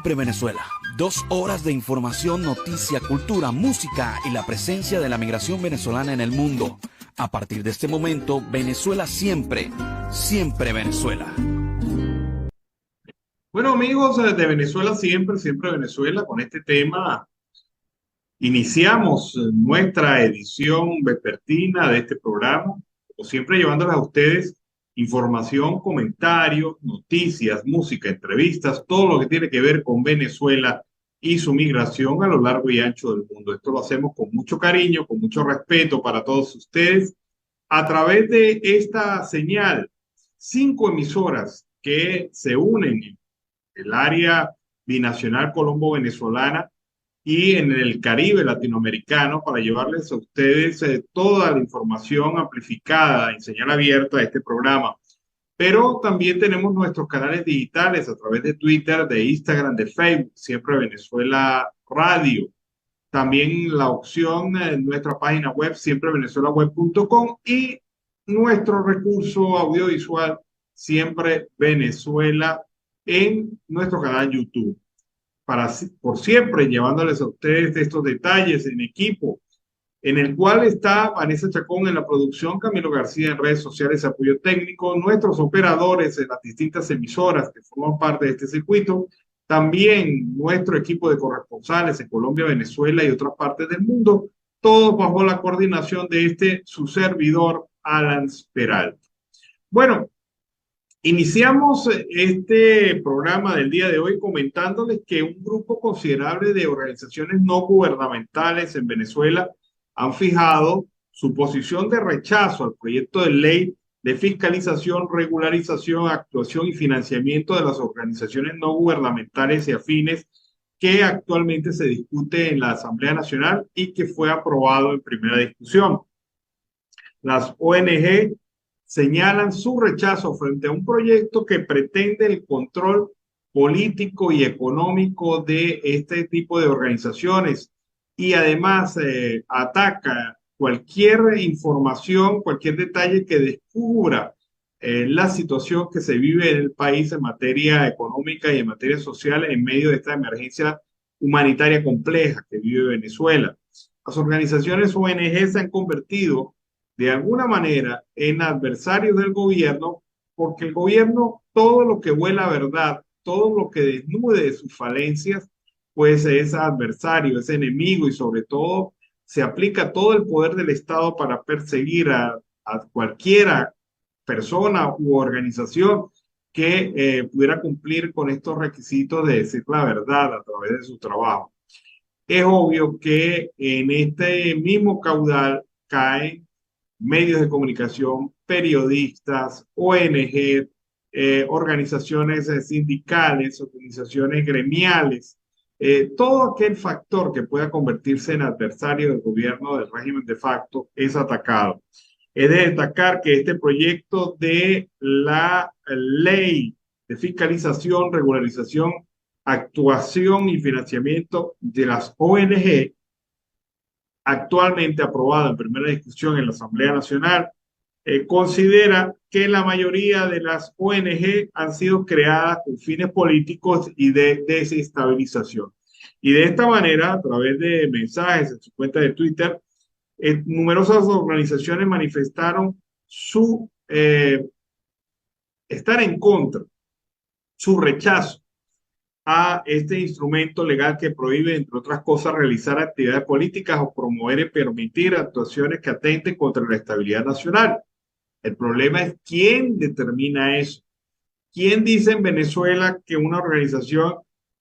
Siempre Venezuela. 2 horas de información, noticia, cultura, música y la presencia de la migración venezolana en el mundo. A partir de este momento, Venezuela siempre, siempre Venezuela. Bueno, amigos de Venezuela siempre, siempre Venezuela, con este tema iniciamos nuestra edición vespertina de este programa, como siempre llevándoles a ustedes información, comentarios, noticias, música, entrevistas, todo lo que tiene que ver con Venezuela y su migración a lo largo y ancho del mundo. Esto lo hacemos con mucho cariño, con mucho respeto para todos ustedes, a través de esta señal, 5 emisoras que se unen en el área binacional colombo-venezolana y en el Caribe latinoamericano para llevarles a ustedes toda la información amplificada en señal abierta de este programa. Pero también tenemos nuestros canales digitales a través de Twitter, de Instagram, de Facebook, siempre Venezuela Radio. También la opción en nuestra página web, siemprevenezuelaweb.com, y nuestro recurso audiovisual, Siempre Venezuela, en nuestro canal YouTube por siempre llevándoles a ustedes estos detalles en equipo, en el cual está Vanessa Chacón en la producción, Camilo García en redes sociales, apoyo técnico, nuestros operadores en las distintas emisoras que forman parte de este circuito, también nuestro equipo de corresponsales en Colombia, Venezuela y otras partes del mundo, todos bajo la coordinación de su servidor, Alan Peralta. Bueno, iniciamos este programa del día de hoy comentándoles que un grupo considerable de organizaciones no gubernamentales en Venezuela han fijado su posición de rechazo al proyecto de ley de fiscalización, regularización, actuación y financiamiento de las organizaciones no gubernamentales y afines que actualmente se discute en la Asamblea Nacional y que fue aprobado en primera discusión. Las ONG señalan su rechazo frente a un proyecto que pretende el control político y económico de este tipo de organizaciones y además ataca cualquier información, cualquier detalle que descubra la situación que se vive en el país en materia económica y en materia social en medio de esta emergencia humanitaria compleja que vive Venezuela. Las organizaciones ONG se han convertido de alguna manera en adversarios del gobierno, porque el gobierno, todo lo que huela a verdad, todo lo que desnude de sus falencias, pues es adversario, es enemigo y sobre todo se aplica todo el poder del Estado para perseguir a cualquiera persona u organización que pudiera cumplir con estos requisitos de decir la verdad a través de su trabajo. Es obvio que en este mismo caudal caen medios de comunicación, periodistas, ONG, organizaciones sindicales, organizaciones gremiales, todo aquel factor que pueda convertirse en adversario del gobierno del régimen de facto es atacado. Es de destacar que este proyecto de la ley de fiscalización, regularización, actuación y financiamiento de las ONG, actualmente aprobado en primera discusión en la Asamblea Nacional, considera que la mayoría de las ONG han sido creadas con fines políticos y de desestabilización. Y de esta manera, a través de mensajes en su cuenta de Twitter, numerosas organizaciones manifestaron su estar en contra, su rechazo a este instrumento legal que prohíbe, entre otras cosas, realizar actividades políticas o promover y permitir actuaciones que atenten contra la estabilidad nacional. El problema es quién determina eso. ¿Quién dice en Venezuela que una organización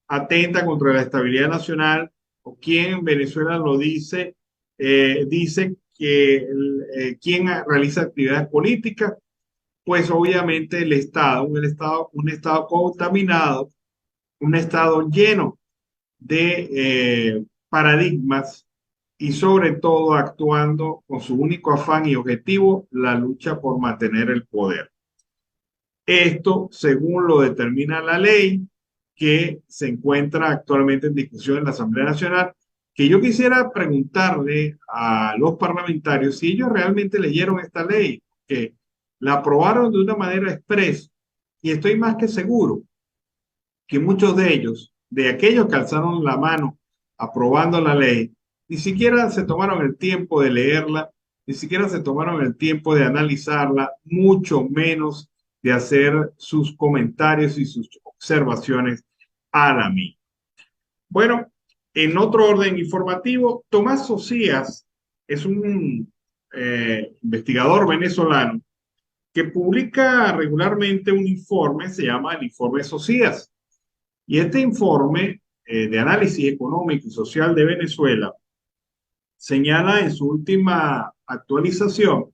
atenta contra la estabilidad nacional? ¿O quién en Venezuela lo dice? Dice que quién realiza actividades políticas. Pues obviamente el Estado, un Estado contaminado, un Estado lleno de paradigmas y sobre todo actuando con su único afán y objetivo, la lucha por mantener el poder. Esto, según lo determina la ley que se encuentra actualmente en discusión en la Asamblea Nacional, que yo quisiera preguntarle a los parlamentarios si ellos realmente leyeron esta ley, que la aprobaron de una manera expresa, y estoy más que seguro que muchos de ellos de aquellos que alzaron la mano aprobando la ley, ni siquiera se tomaron el tiempo de leerla, ni siquiera se tomaron el tiempo de analizarla, mucho menos de hacer sus comentarios y sus observaciones a la misma. Bueno, en otro orden informativo, Tomás Socias es un investigador venezolano que publica regularmente un informe, se llama el Informe Socias. Y este informe de análisis económico y social de Venezuela señala en su última actualización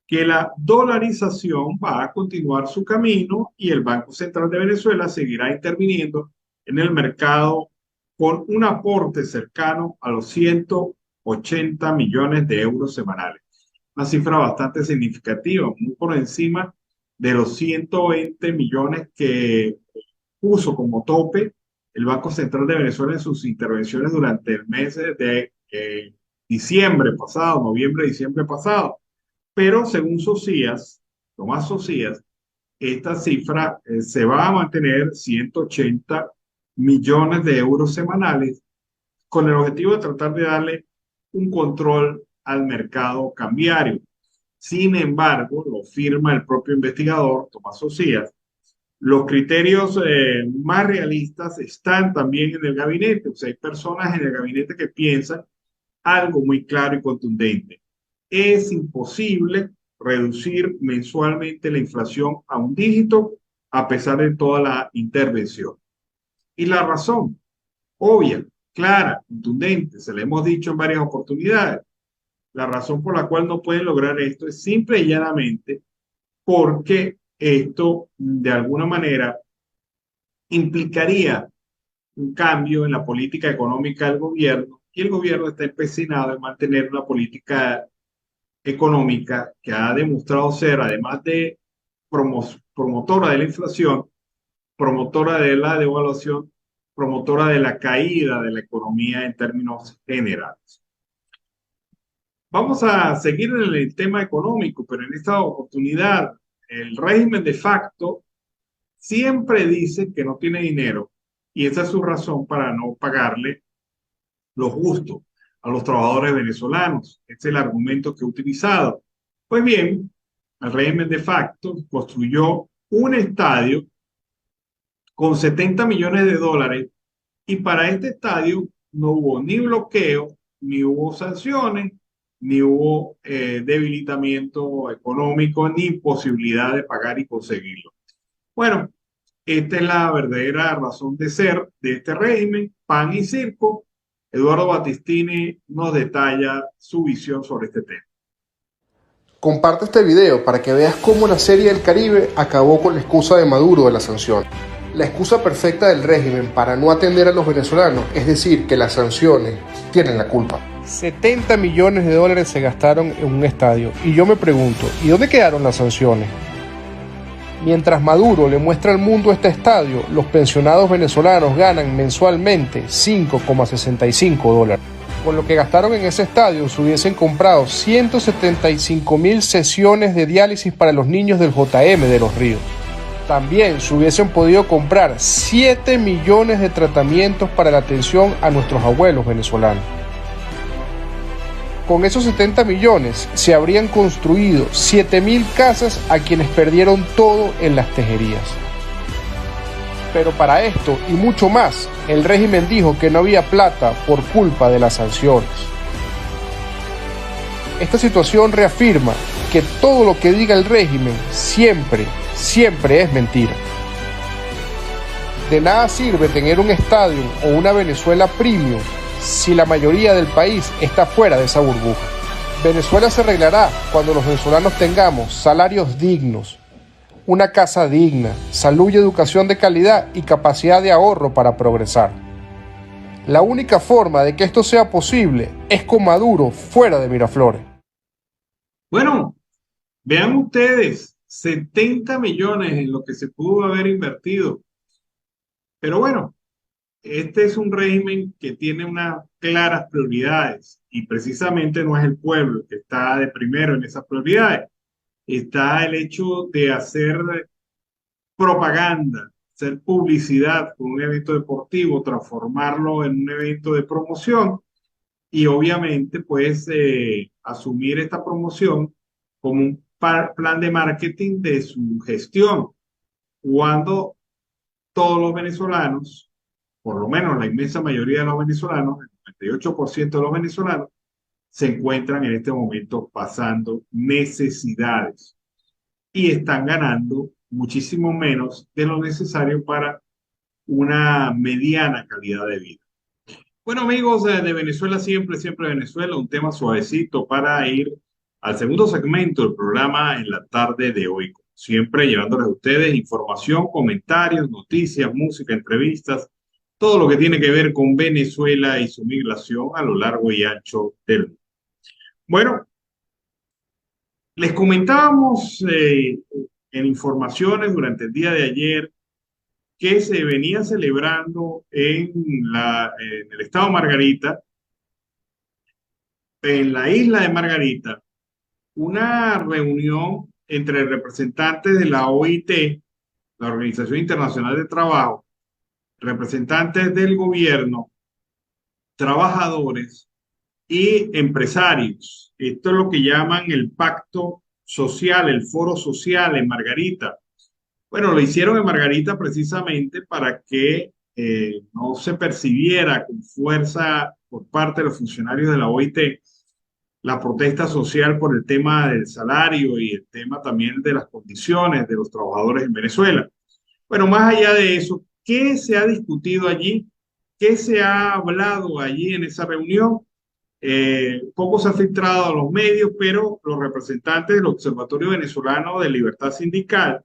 que la dolarización va a continuar su camino y el Banco Central de Venezuela seguirá interviniendo en el mercado con un aporte cercano a los 180 millones de euros semanales. Una cifra bastante significativa, muy por encima de los 120 millones que puso como tope el Banco Central de Venezuela en sus intervenciones durante el mes de diciembre pasado, noviembre, diciembre pasado. Pero según Socias, Tomás Socias, esta cifra se va a mantener 180 millones de euros semanales con el objetivo de tratar de darle un control al mercado cambiario. Sin embargo, lo firma el propio investigador, Tomás Socias, los criterios más realistas están también en el gabinete. O sea, hay personas en el gabinete que piensan algo muy claro y contundente. Es imposible reducir mensualmente la inflación a un dígito a pesar de toda la intervención. Y la razón, obvia, clara, contundente, se le hemos dicho en varias oportunidades. La razón por la cual no pueden lograr esto es simple y llanamente porque esto de alguna manera implicaría un cambio en la política económica del gobierno y el gobierno está empecinado en mantener una política económica que ha demostrado ser, además de promotora de la inflación, promotora de la devaluación, promotora de la caída de la economía en términos generales. Vamos a seguir en el tema económico, pero en esta oportunidad el régimen de facto siempre dice que no tiene dinero y esa es su razón para no pagarle lo justo a los trabajadores venezolanos. Este es el argumento que he utilizado. Pues bien, el régimen de facto construyó un estadio con 70 millones de dólares y para este estadio no hubo ni bloqueo, ni hubo sanciones, ni hubo debilitamiento económico, ni posibilidad de pagar y conseguirlo. Bueno, esta es la verdadera razón de ser de este régimen, pan y circo. Eduardo Battistini nos detalla su visión sobre este tema. Comparte este video para que veas cómo la Serie del Caribe acabó con la excusa de Maduro de la sanción. La excusa perfecta del régimen para no atender a los venezolanos es decir que las sanciones tienen la culpa. 70 millones de dólares se gastaron en un estadio y yo me pregunto, ¿y dónde quedaron las sanciones? Mientras Maduro le muestra al mundo este estadio, los pensionados venezolanos ganan mensualmente $5,65. Con lo que gastaron en ese estadio se hubiesen comprado 175.000 sesiones de diálisis para los niños del JM de Los Ríos. También se hubiesen podido comprar 7 millones de tratamientos para la atención a nuestros abuelos venezolanos. Con esos 70 millones se habrían construido 7.000 casas a quienes perdieron todo en las tejerías. Pero para esto y mucho más, el régimen dijo que no había plata por culpa de las sanciones. Esta situación reafirma que todo lo que diga el régimen siempre es mentira. De nada sirve tener un estadio o una Venezuela premium si la mayoría del país está fuera de esa burbuja. Venezuela se arreglará cuando los venezolanos tengamos salarios dignos, una casa digna, salud y educación de calidad y capacidad de ahorro para progresar. La única forma de que esto sea posible es con Maduro fuera de Miraflores. Bueno, vean ustedes, 70 millones en lo que se pudo haber invertido. Pero bueno, este es un régimen que tiene unas claras prioridades y precisamente no es el pueblo el que está de primero en esas prioridades. Está el hecho de hacer propaganda hacer publicidad con un evento deportivo, transformarlo en un evento de promoción y obviamente pues asumir esta promoción como un plan de marketing de su gestión, cuando todos los venezolanos, por lo menos la inmensa mayoría de los venezolanos, el 98% de los venezolanos, se encuentran en este momento pasando necesidades y están ganando muchísimo menos de lo necesario para una mediana calidad de vida. Bueno, amigos de Venezuela siempre, siempre Venezuela, un tema suavecito para ir al segundo segmento del programa en la tarde de hoy. Como siempre, llevándoles a ustedes información, comentarios, noticias, música, entrevistas, todo lo que tiene que ver con Venezuela y su migración a lo largo y ancho del mundo. Bueno, les comentábamos en informaciones durante el día de ayer que se venía celebrando en el estado Margarita, en la isla de Margarita, una reunión entre representantes de la OIT, la Organización Internacional de Trabajo, representantes del gobierno, trabajadores y empresarios. Esto es lo que llaman el pacto social, el foro social en Margarita. Bueno, lo hicieron en Margarita precisamente para que no se percibiera con fuerza por parte de los funcionarios de la OIT la protesta social por el tema del salario y el tema también de las condiciones de los trabajadores en Venezuela. Bueno, más allá de eso, ¿qué se ha discutido allí? ¿Qué se ha hablado allí en esa reunión? Poco se ha filtrado a los medios, pero los representantes del Observatorio Venezolano de Libertad Sindical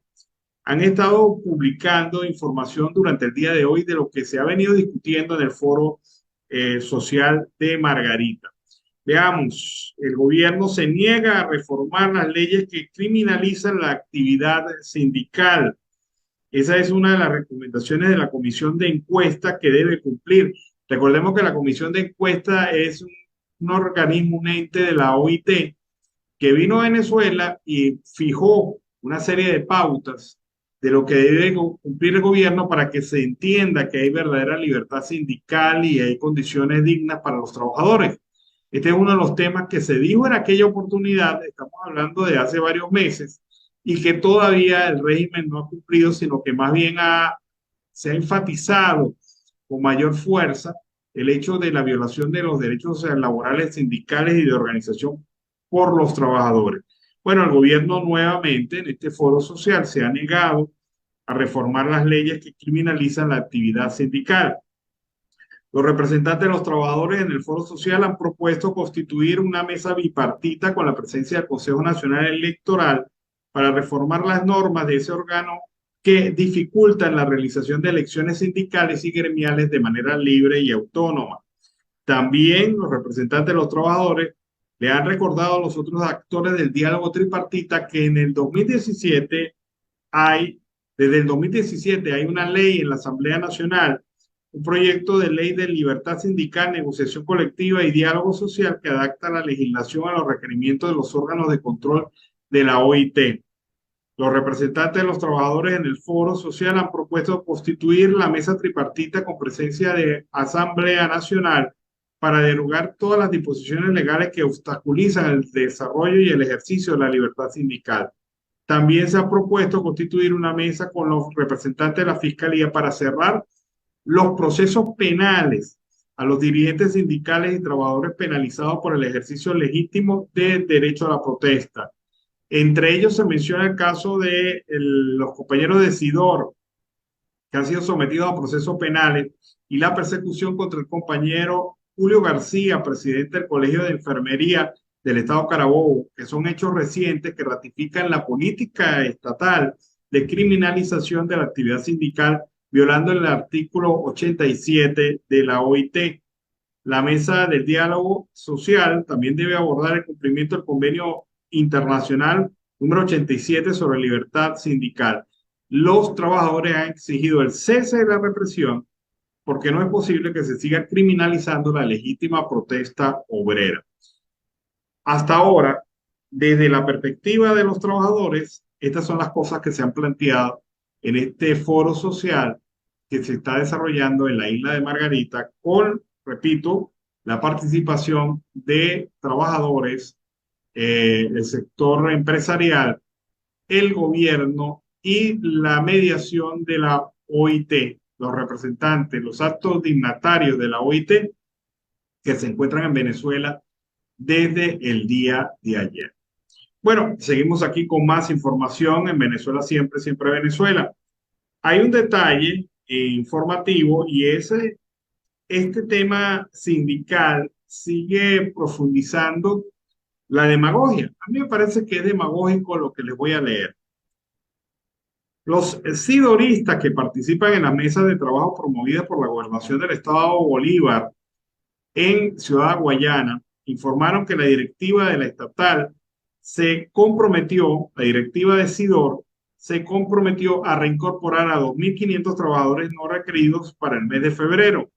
han estado publicando información durante el día de hoy de lo que se ha venido discutiendo en el foro social de Margarita. Veamos, el gobierno se niega a reformar las leyes que criminalizan la actividad sindical. Esa es una de las recomendaciones de la comisión de encuesta que debe cumplir. Recordemos que la comisión de encuesta es un organismo, un ente de la OIT que vino a Venezuela y fijó una serie de pautas de lo que debe cumplir el gobierno para que se entienda que hay verdadera libertad sindical y hay condiciones dignas para los trabajadores. Este es uno de los temas que se dijo en aquella oportunidad, estamos hablando de hace varios meses, y que todavía el régimen no ha cumplido, sino que más bien se ha enfatizado con mayor fuerza el hecho de la violación de los derechos laborales, sindicales y de organización por los trabajadores. Bueno, el gobierno nuevamente en este foro social se ha negado a reformar las leyes que criminalizan la actividad sindical. Los representantes de los trabajadores en el foro social han propuesto constituir una mesa bipartita con la presencia del Consejo Nacional Electoral para reformar las normas de ese órgano que dificultan la realización de elecciones sindicales y gremiales de manera libre y autónoma. También los representantes de los trabajadores le han recordado a los otros actores del diálogo tripartita que desde el 2017 hay una ley en la Asamblea Nacional, un proyecto de ley de libertad sindical, negociación colectiva y diálogo social que adapta la legislación a los requerimientos de los órganos de control de la OIT. Los representantes de los trabajadores en el foro social han propuesto constituir la mesa tripartita con presencia de Asamblea Nacional para derogar todas las disposiciones legales que obstaculizan el desarrollo y el ejercicio de la libertad sindical. También se ha propuesto constituir una mesa con los representantes de la Fiscalía para cerrar los procesos penales a los dirigentes sindicales y trabajadores penalizados por el ejercicio legítimo del derecho a la protesta. Entre ellos se menciona el caso de los compañeros de Sidor, que han sido sometidos a procesos penales, y la persecución contra el compañero Julio García, presidente del Colegio de Enfermería del Estado Carabobo, que son hechos recientes que ratifican la política estatal de criminalización de la actividad sindical, violando el artículo 87 de la OIT. La mesa del diálogo social también debe abordar el cumplimiento del convenio internacional número 87 sobre libertad sindical. Los trabajadores han exigido el cese de la represión porque no es posible que se siga criminalizando la legítima protesta obrera. Hasta ahora, desde la perspectiva de los trabajadores, estas son las cosas que se han planteado en este foro social que se está desarrollando en la isla de Margarita con, repito, la participación de trabajadores, el sector empresarial, el gobierno y la mediación de la OIT, los representantes, los altos dignatarios de la OIT que se encuentran en Venezuela desde el día de ayer. Bueno, seguimos aquí con más información en Venezuela siempre, siempre Venezuela. Hay un detalle informativo y este tema sindical sigue profundizando la demagogia. A mí me parece que es demagógico lo que les voy a leer. Los sidoristas que participan en la mesa de trabajo promovida por la Gobernación del Estado Bolívar en Ciudad Guayana informaron que la directiva de la estatal la directiva de Sidor, se comprometió a reincorporar a 2.500 trabajadores no requeridos para el mes de febrero.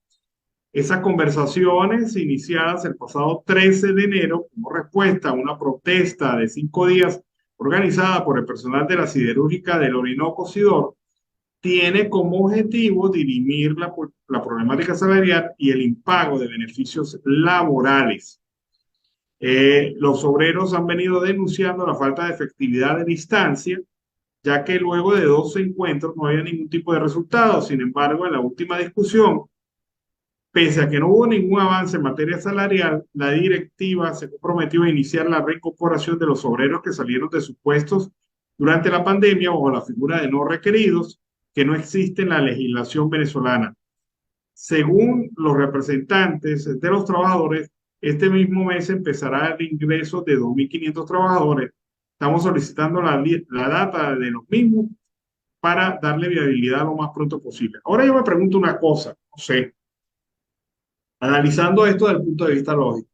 Esas conversaciones iniciadas el pasado 13 de enero como respuesta a una protesta de 5 días organizada por el personal de la siderúrgica del Orinoco Sidor, tiene como objetivo dirimir la problemática salarial y el impago de beneficios laborales. Los obreros han venido denunciando la falta de efectividad de la instancia, ya que luego de 12 encuentros no había ningún tipo de resultado. Sin embargo, en la última discusión, pese a que no hubo ningún avance en materia salarial, la directiva se comprometió a iniciar la reincorporación de los obreros que salieron de sus puestos durante la pandemia bajo la figura de no requeridos, que no existe en la legislación venezolana. Según los representantes de los trabajadores, este mismo mes empezará el ingreso de 2.500 trabajadores. Estamos solicitando la data de los mismos para darle viabilidad lo más pronto posible. Ahora yo me pregunto una cosa, no sé, analizando esto desde el punto de vista lógico.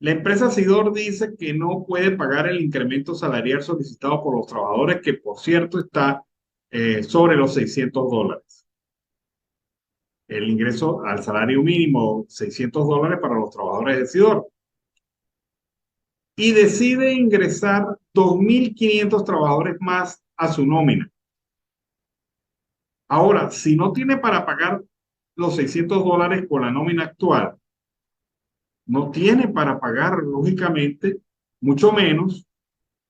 La empresa Sidor dice que no puede pagar el incremento salarial solicitado por los trabajadores, que por cierto está sobre los $600. El ingreso al salario mínimo, $600 para los trabajadores de Sidor. Y decide ingresar 2.500 trabajadores más a su nómina. Ahora, si no tiene para pagar los $600 con la nómina actual, no tiene para pagar, lógicamente, mucho menos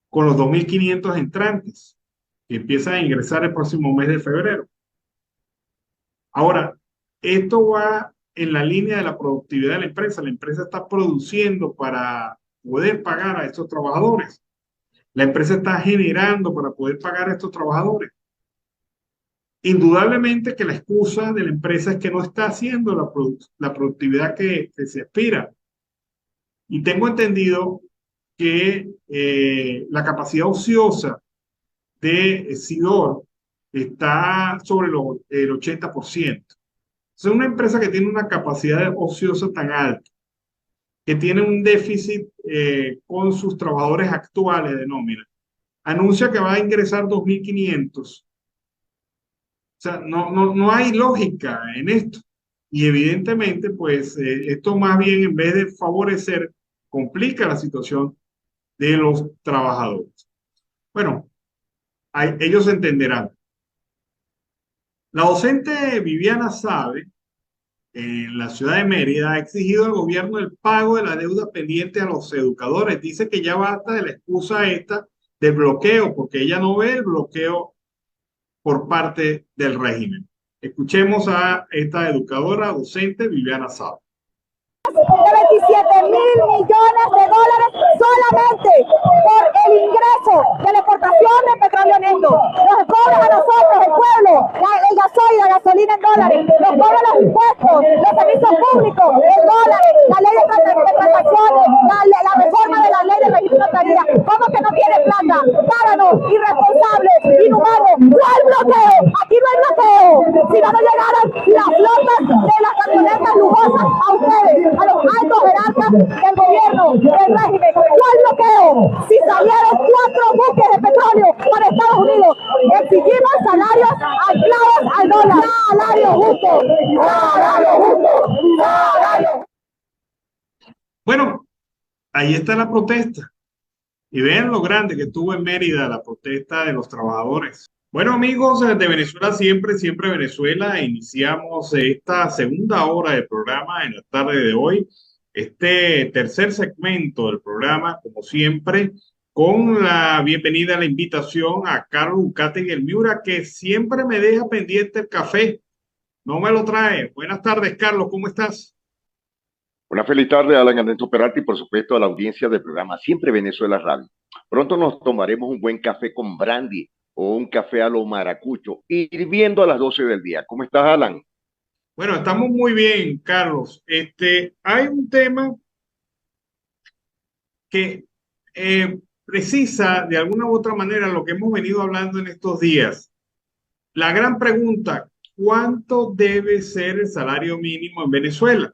con los 2.500 entrantes que empiezan a ingresar el próximo mes de febrero. Ahora, esto va en la línea de la productividad de la empresa. La empresa está produciendo para poder pagar a estos trabajadores. La empresa está generando para poder pagar a estos trabajadores. Indudablemente que la excusa de la empresa es que no está haciendo la productividad que se aspira. Y tengo entendido que la capacidad ociosa de Sidor está sobre el 80%. Es una empresa que tiene una capacidad ociosa tan alta, que tiene un déficit con sus trabajadores actuales de nómina. Anuncia que va a ingresar 2.500. O sea, no hay lógica en esto. Y evidentemente, pues, esto más bien, en vez de favorecer, complica la situación de los trabajadores. Bueno, ellos entenderán. La docente Viviana Sabe, en la ciudad de Mérida, ha exigido al gobierno el pago de la deuda pendiente a los educadores. Dice que ya basta de la excusa esta del bloqueo, porque ella no ve el bloqueo por parte del régimen. Escuchemos a esta educadora docente Viviana Sabe. De 27.000 millones de dólares solamente por el ingreso de la exportación de petróleo neto. Nos cobran a nosotros, el pueblo, el gasoil, la gasolina en dólares, nos cobran los impuestos, los servicios públicos en dólares, la ley de transacciones, la reforma de la ley de registro de notaría. ¿Cómo que no tiene plata? Páranos, irresponsables, inhumanos. ¿Cuál bloqueo? Aquí no hay bloqueo. Si no llegaran las flotas de las camionetas lujosas a ustedes, a los altos jerarcas del gobierno, del régimen. ¿Cuál bloqueo? Si salieron 4 buques de petróleo para Estados Unidos, exigimos salarios anclados al dólar. Salario justo. Salario justo. Salario. Bueno, ahí está la protesta. Y vean lo grande que tuvo en Mérida la protesta de los trabajadores. Bueno, amigos de Venezuela siempre, siempre Venezuela, iniciamos esta segunda hora del programa en la tarde de hoy, este tercer segmento del programa, como siempre, con la bienvenida, la invitación a Carlos Ucate el Miura, que siempre me deja pendiente el café, no me lo trae. Buenas tardes, Carlos, ¿cómo estás? Una feliz tarde a Alan Ernesto Peralta y por supuesto a la audiencia del programa Siempre Venezuela Radio. Pronto nos tomaremos un buen café con brandy o un café a lo maracucho, hirviendo a las 12 del día. ¿Cómo estás, Alan? Bueno, estamos muy bien, Carlos. Hay un tema que precisa de alguna u otra manera lo que hemos venido hablando en estos días. La gran pregunta, ¿cuánto debe ser el salario mínimo en Venezuela?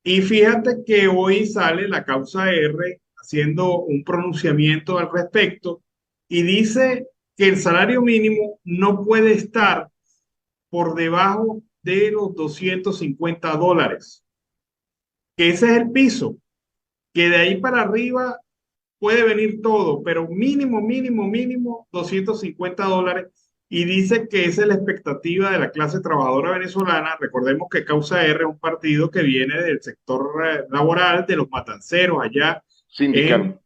Y fíjate que hoy sale la causa R haciendo un pronunciamiento al respecto y dice que el salario mínimo no puede estar por debajo de los $250, que ese es el piso, que de ahí para arriba puede venir todo, pero mínimo, mínimo, mínimo $250. Y dice que esa es la expectativa de la clase trabajadora venezolana. Recordemos que Causa R es un partido que viene del sector laboral, de los matanceros allá Sindical. en...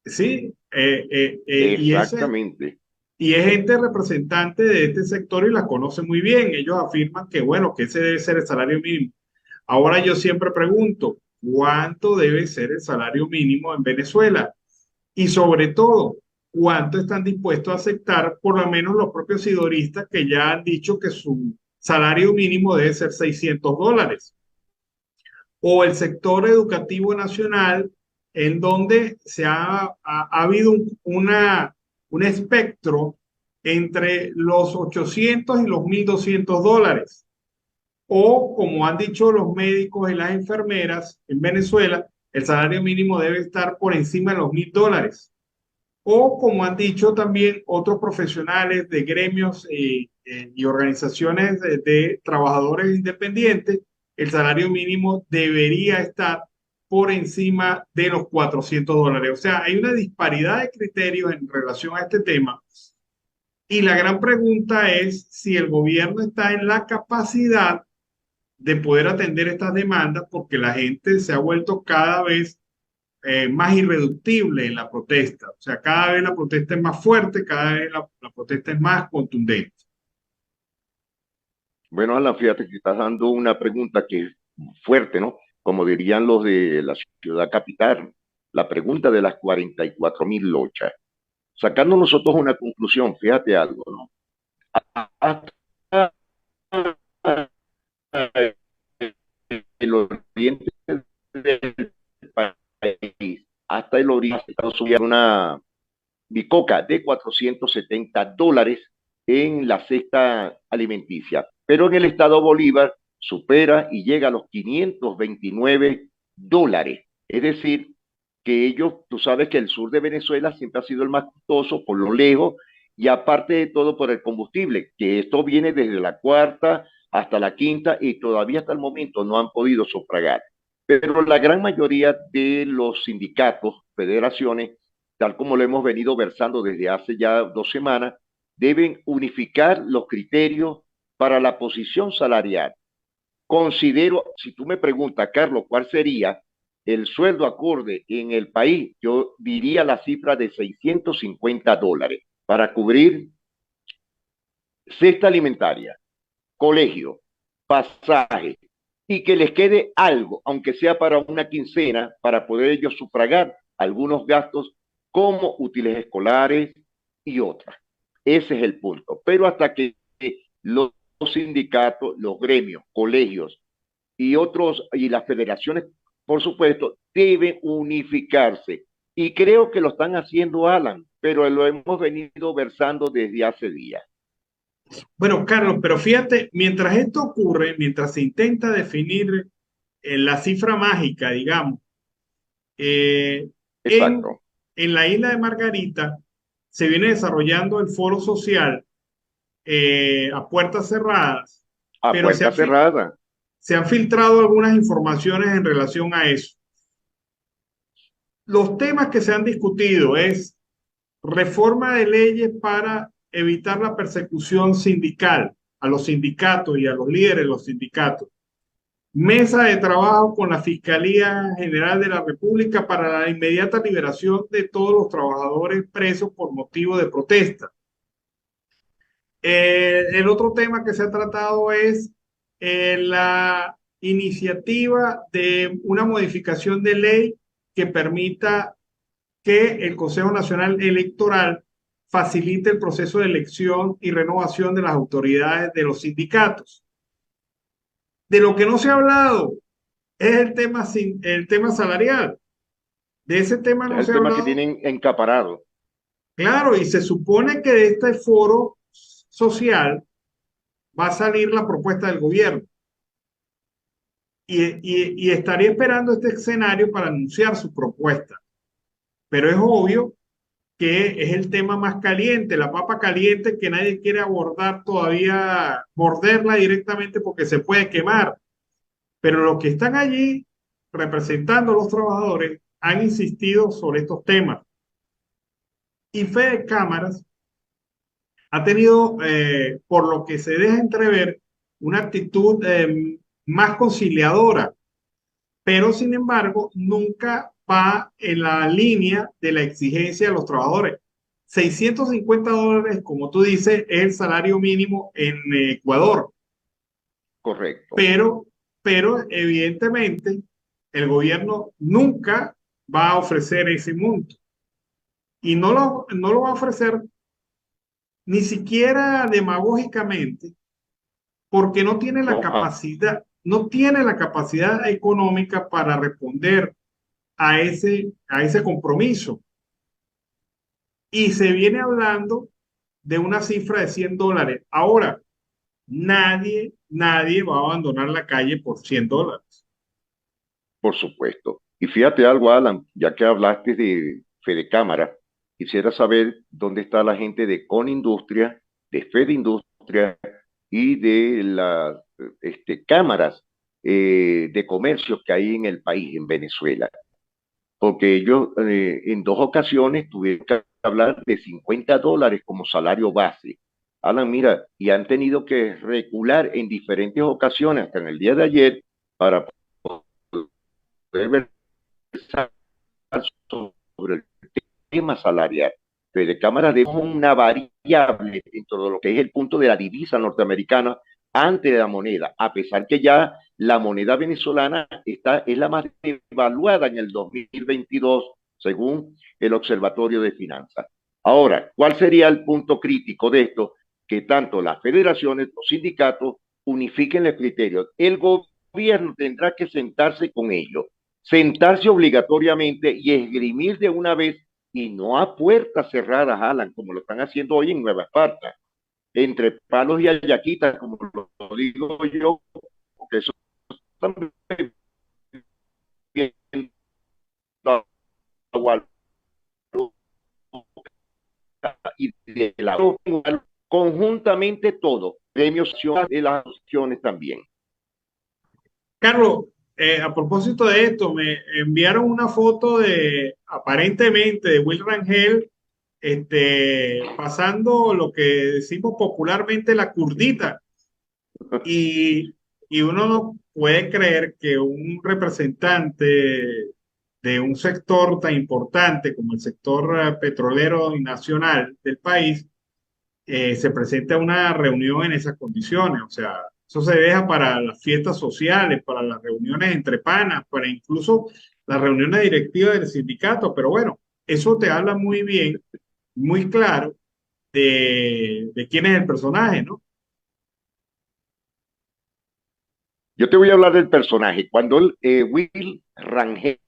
Sí, Exactamente. y es gente representante de este sector y la conoce muy bien. Ellos afirman que, bueno, que ese debe ser el salario mínimo. Ahora yo siempre pregunto, ¿cuánto debe ser el salario mínimo en Venezuela? Y sobre todo, ¿cuánto están dispuestos a aceptar por lo menos los propios sidoristas que ya han dicho que su salario mínimo debe ser $600? O el sector educativo nacional, en donde ha habido un espectro entre los 800 y los $1,200. O, como han dicho los médicos y las enfermeras en Venezuela, el salario mínimo debe estar por encima de los $1,000. O, como han dicho también otros profesionales de gremios y organizaciones de trabajadores independientes, el salario mínimo debería estar por encima de los $400. O sea, hay una disparidad de criterios en relación a este tema. Y la gran pregunta es si el gobierno está en la capacidad de poder atender estas demandas, porque la gente se ha vuelto cada vez más irreductible en la protesta. O sea, cada vez la protesta es más fuerte, cada vez la protesta es más contundente. Bueno, Alan, fíjate que estás dando una pregunta que es fuerte, ¿no? Como dirían los de la ciudad capital, la pregunta de las 44.000 lochas. Sacando nosotros una conclusión, fíjate algo, ¿no? Hasta el oriente del país, hasta el oriente, subieron una bicoca de $470 en la cesta alimenticia, pero en el estado Bolívar supera y llega a los $529. Es decir, que ellos, tú sabes que el sur de Venezuela siempre ha sido el más costoso por lo lejos y aparte de todo por el combustible, que esto viene desde la cuarta hasta la quinta y todavía hasta el momento no han podido sufragar. Pero la gran mayoría de los sindicatos, federaciones, tal como lo hemos venido versando desde hace ya 2 semanas, deben unificar los criterios para la posición salarial. Considero, si tú me preguntas, Carlos, ¿cuál sería el sueldo acorde en el país? Yo diría la cifra de $650 para cubrir cesta alimentaria, colegio, pasaje, y que les quede algo, aunque sea para una quincena, para poder ellos sufragar algunos gastos como útiles escolares y otras. Ese es el punto. Pero hasta que los sindicatos, los gremios, colegios y otros, y las federaciones, por supuesto, deben unificarse. Y creo que lo están haciendo, Alan, pero lo hemos venido versando desde hace días. Bueno, Carlos, pero fíjate, mientras esto ocurre, mientras se intenta definir la cifra mágica, digamos, en, Exacto. en la isla de Margarita se viene desarrollando el foro social a puertas cerradas, A pero puerta cerrada. se han filtrado algunas informaciones en relación a eso. Los temas que se han discutido es reforma de leyes para evitar la persecución sindical a los sindicatos y a los líderes de los sindicatos. Mesa de trabajo con la Fiscalía General de la República para la inmediata liberación de todos los trabajadores presos por motivo de protesta. El otro tema que se ha tratado es la iniciativa de una modificación de ley que permita que el Consejo Nacional Electoral facilite el proceso de elección y renovación de las autoridades de los sindicatos. De lo que no se ha hablado es el tema salarial. De ese tema no se ha hablado. El tema que tienen encaparado. Claro, y se supone que de este foro social va a salir la propuesta del gobierno. Y estaría esperando este escenario para anunciar su propuesta. Pero es obvio que es el tema más caliente, la papa caliente que nadie quiere abordar todavía, morderla directamente porque se puede quemar. Pero los que están allí representando a los trabajadores han insistido sobre estos temas. Y Fede Cámaras ha tenido, por lo que se deja entrever, una actitud más conciliadora, pero sin embargo nunca va en la línea de la exigencia de los trabajadores. $650, como tú dices, es el salario mínimo en Ecuador. Correcto. Pero evidentemente el gobierno nunca va a ofrecer ese monto. Y no lo va a ofrecer ni siquiera demagógicamente, porque no tiene la capacidad económica para responder a ese compromiso. Y se viene hablando de una cifra de $100. Ahora, nadie va a abandonar la calle por $100. Por supuesto. Y fíjate algo, Alan, ya que hablaste de Fede Cámara, quisiera saber dónde está la gente de Conindustria, de Fede Industria y de las cámaras de comercio que hay en el país, en Venezuela. Porque yo en 2 ocasiones tuve que hablar de $50 como salario base. Alan, mira, y han tenido que recular en diferentes ocasiones, hasta en el día de ayer, para poder versar sobre el tema salarial. Fede Cámara de una variable dentro de lo que es el punto de la divisa norteamericana ante la moneda, a pesar que ya la moneda venezolana es la más devaluada en el 2022, según el Observatorio de Finanzas. Ahora, ¿cuál sería el punto crítico de esto? Que tanto las federaciones, los sindicatos, unifiquen los criterios. El gobierno tendrá que sentarse con ellos, sentarse obligatoriamente y esgrimir de una vez, y no a puertas cerradas, Alan, como lo están haciendo hoy en Nueva Esparta, entre palos y ayaquitas, como lo digo yo, porque eso también y de la conjuntamente todo, premios de las opciones también. Carlos, a propósito de esto, me enviaron una foto aparentemente de Will Rangel pasando lo que decimos popularmente la curdita. Y uno no puede creer que un representante de un sector tan importante como el sector petrolero y nacional del país se presente a una reunión en esas condiciones. O sea, eso se deja para las fiestas sociales, para las reuniones entre panas, para incluso las reuniones directivas del sindicato. Pero bueno, eso te habla muy bien, muy claro de quién es el personaje, ¿no? Yo te voy a hablar del personaje. Cuando Will Rangel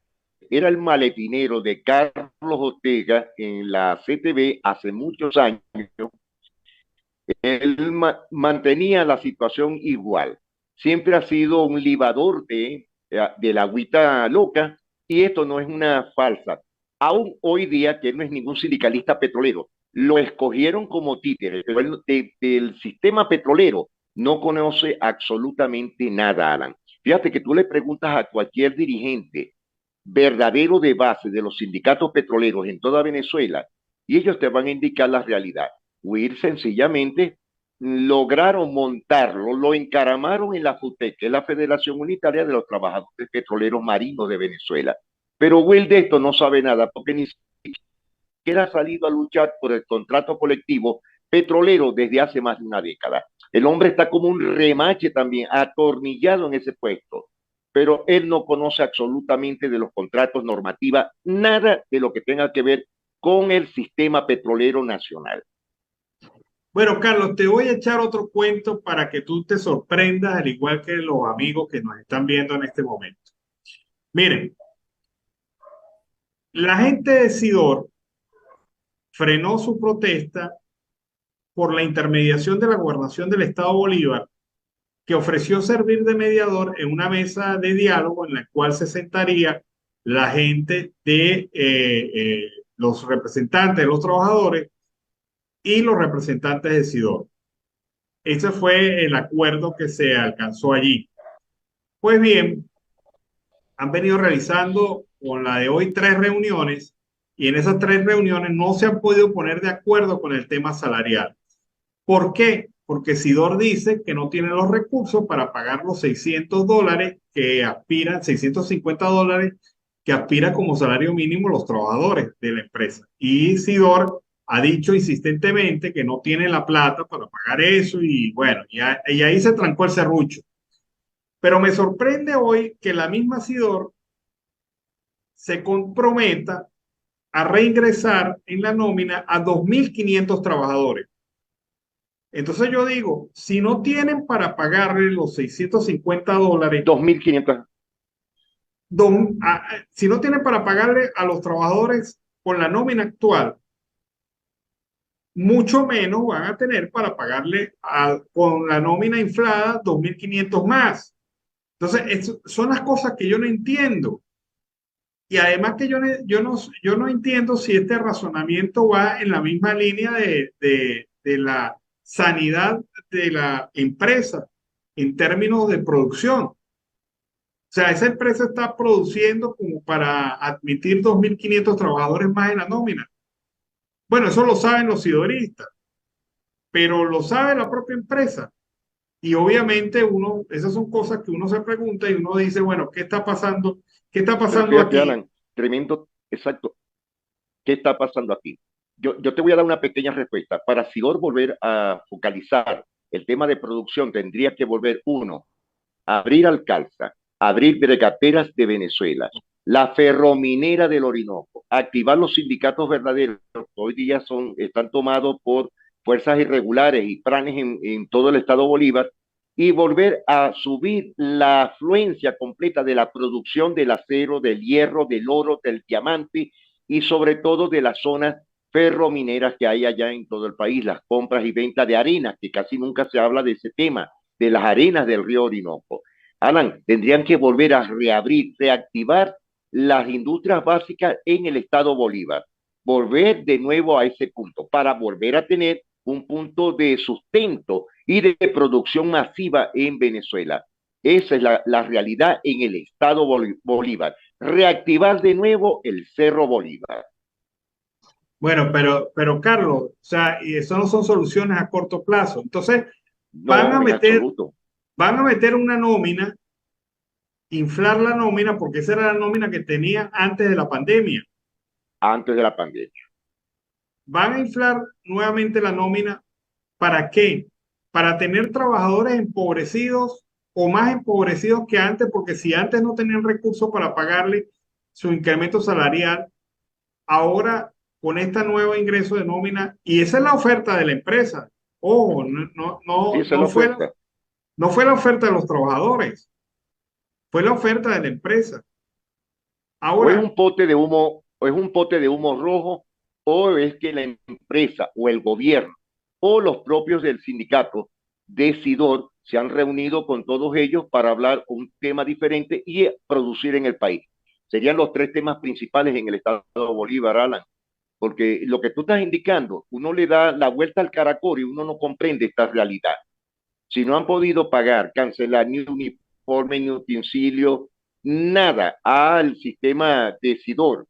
era el maletinero de Carlos Ortega en la CTV hace muchos años, él mantenía la situación igual. Siempre ha sido un libador de la agüita loca, y esto no es una falsa. Aún hoy día, que él no es ningún sindicalista petrolero, lo escogieron como títere, pero él del sistema petrolero no conoce absolutamente nada, Alan. Fíjate que tú le preguntas a cualquier dirigente verdadero de base de los sindicatos petroleros en toda Venezuela y ellos te van a indicar la realidad. huir sencillamente, lograron montarlo, lo encaramaron en la FUTEC, que es la Federación Unitaria de los Trabajadores Petroleros Marinos de Venezuela. Pero Will de esto no sabe nada, porque ni siquiera ha salido a luchar por el contrato colectivo petrolero desde hace más de una década. El hombre está como un remache también, atornillado en ese puesto, pero él no conoce absolutamente de los contratos, normativa, nada de lo que tenga que ver con el sistema petrolero nacional. Bueno, Carlos, te voy a echar otro cuento para que tú te sorprendas, al igual que los amigos que nos están viendo en este momento. Miren, la gente de Sidor frenó su protesta por la intermediación de la Gobernación del Estado Bolívar, que ofreció servir de mediador en una mesa de diálogo en la cual se sentaría la gente de los representantes de los trabajadores y los representantes de Sidor. Ese fue el acuerdo que se alcanzó allí. Pues bien, han venido realizando con la de hoy 3 reuniones y en esas 3 reuniones no se han podido poner de acuerdo con el tema salarial. ¿Por qué? Porque Sidor dice que no tiene los recursos para pagar los $600 que aspiran, $650 que aspira como salario mínimo los trabajadores de la empresa. Y Sidor ha dicho insistentemente que no tiene la plata para pagar eso y bueno, y ahí se trancó el serrucho. Pero me sorprende hoy que la misma Sidor se comprometa a reingresar en la nómina a 2.500 trabajadores. Entonces yo digo, si no tienen para pagarle los $650, 2.500. Si no tienen para pagarle a los trabajadores con la nómina actual, mucho menos van a tener para pagarle con la nómina inflada 2.500 más. Entonces, son las cosas que yo no entiendo. Y además que yo no entiendo si este razonamiento va en la misma línea de la sanidad de la empresa en términos de producción. O sea, esa empresa está produciendo como para admitir 2.500 trabajadores más en la nómina. Bueno, eso lo saben los sidoristas, pero lo sabe la propia empresa. Y obviamente esas son cosas que uno se pregunta y uno dice, bueno, ¿qué está pasando? ¿Qué está pasando Fíjate, aquí? Alan, tremendo, exacto. ¿Qué está pasando aquí? Yo te voy a dar una pequeña respuesta. Para Sidor volver a focalizar el tema de producción, tendría que volver uno, abrir Alcalza, abrir Bregateras de Venezuela, la ferrominera del Orinoco, activar los sindicatos verdaderos, que hoy día están tomados por fuerzas irregulares y planes en todo el estado Bolívar, y volver a subir la afluencia completa de la producción del acero, del hierro, del oro, del diamante y sobre todo de las zonas ferromineras que hay allá en todo el país, las compras y ventas de arenas, que casi nunca se habla de ese tema, de las arenas del río Orinoco. Alan, tendrían que volver a reabrir, reactivar las industrias básicas en el estado Bolívar, volver de nuevo a ese punto para volver a tener un punto de sustento y de producción masiva en Venezuela. Esa es la realidad en el estado Bolívar. Reactivar de nuevo el Cerro Bolívar. Bueno, pero Carlos, o sea, y eso no son soluciones a corto plazo. Entonces, van a No, en meter, absoluto. van a meter una nómina, inflar la nómina, porque esa era la nómina que tenían antes de la pandemia. Antes de la pandemia. Van a inflar nuevamente la nómina. ¿Para qué? Para tener trabajadores empobrecidos o más empobrecidos que antes, porque si antes no tenían recursos para pagarle su incremento salarial, ahora con este nuevo ingreso de nómina, y esa es la oferta de la empresa. Ojo, Sí, esa es la oferta. no fue la oferta de los trabajadores, fue la oferta de la empresa. O es Ahora, un pote de humo, o es un pote de humo rojo, o es que la empresa o el gobierno o los propios del sindicato de Sidor se han reunido con todos ellos para hablar un tema diferente y producir en el país. Serían los tres temas principales en el estado de Bolívar, Alan, porque lo que tú estás indicando, uno le da la vuelta al caracol y uno no comprende esta realidad. Si no han podido pagar, cancelar ni uniforme, ni utensilio, nada al sistema decidor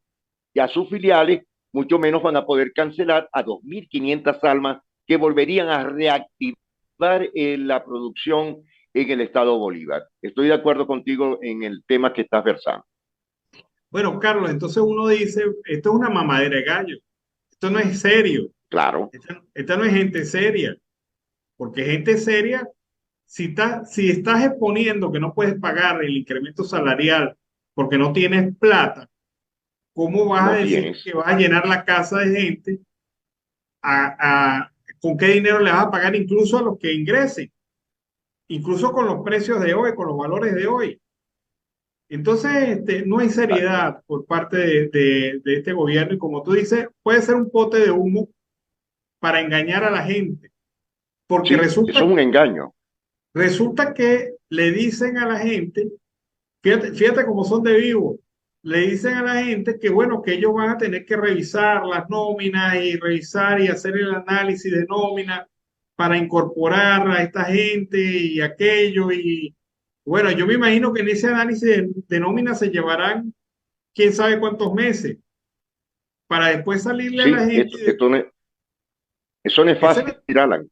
y a sus filiales, mucho menos van a poder cancelar a 2.500 almas que volverían a reactivar la producción en el estado Bolívar. Estoy de acuerdo contigo en el tema que estás versando. Bueno, Carlos, entonces uno dice, esto es una mamadera de gallo, esto no es serio, Claro, esta no es gente seria, porque gente seria, si estás exponiendo que no puedes pagar el incremento salarial porque no tienes plata, ¿cómo vas a no decir tienes. que vas a llenar la casa de gente? ¿Con qué dinero le vas a pagar incluso a los que ingresen? Incluso con los precios de hoy, con los valores de hoy. Entonces, no hay Exacto. seriedad por parte de este gobierno y como tú dices, puede ser un pote de humo para engañar a la gente, porque Sí, eso es un engaño. resulta que le dicen a la gente, fíjate cómo son de vivos, le dicen a la gente que bueno, que ellos van a tener que revisar las nóminas y revisar y hacer el análisis de nómina para incorporar a esta gente y aquello y bueno, yo me imagino que en ese análisis de nómina se llevarán quién sabe cuántos meses para después salirle a la Sí, gente. eso no es Esa es fácil, la, Alan.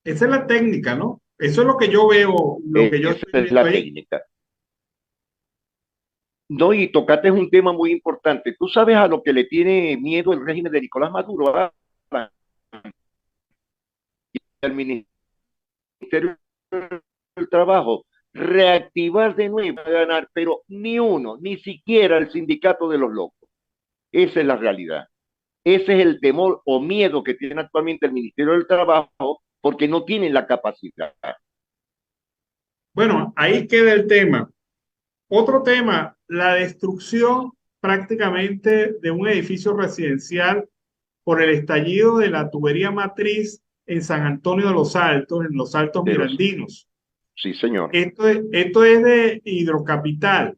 esa es la técnica, ¿no? Eso es lo que yo veo, lo que yo Esa estoy es viendo la ahí. técnica. No, y tocaste un tema muy importante. ¿Tú sabes a lo que le tiene miedo el régimen de Nicolás Maduro, Alan? El Ministerio del Trabajo? Reactivar de nuevo, ganar, pero ni uno, ni siquiera el sindicato de los locos. Esa es la realidad. Ese es el temor o miedo que tiene actualmente el Ministerio del Trabajo porque no tienen la capacidad. Bueno, ahí queda el tema. Otro tema, la destrucción prácticamente de un edificio residencial por el estallido de la tubería matriz en San Antonio de los Altos, en los Altos De los, Mirandinos. sí, señor. Esto es de Hidrocapital,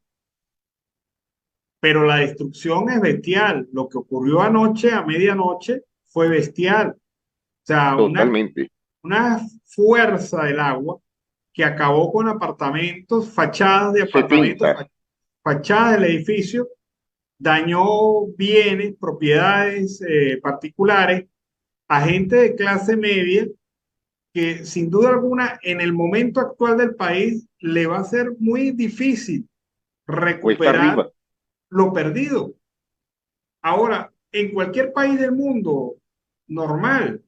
pero la destrucción es bestial. Lo que ocurrió anoche a medianoche fue bestial. O sea, Totalmente. una fuerza del agua que acabó con apartamentos, fachadas de apartamentos, 70. fachadas del edificio, dañó bienes, propiedades particulares a gente de clase media que sin duda alguna en el momento actual del país le va a ser muy difícil Cuesta recuperar arriba. lo perdido. Ahora, en cualquier país del mundo normal,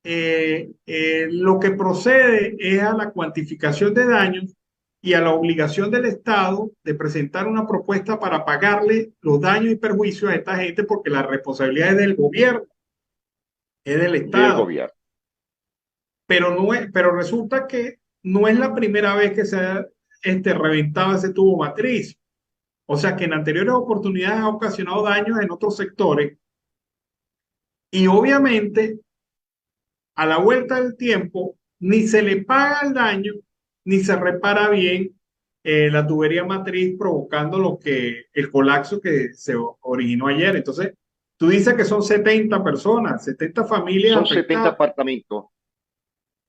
lo que procede es a la cuantificación de daños y a la obligación del Estado de presentar una propuesta para pagarle los daños y perjuicios a esta gente porque la responsabilidad es del gobierno, es del Del Estado. gobierno. Pero resulta que no es la primera vez que se ha reventado ese tubo matriz. O sea que en anteriores oportunidades ha ocasionado daños en otros sectores y obviamente a la vuelta del tiempo ni se le paga el daño ni se repara bien la tubería matriz provocando el colapso que se originó ayer. Entonces, tú dices que son 70 personas, 70 familias Son 70 afectadas. apartamentos.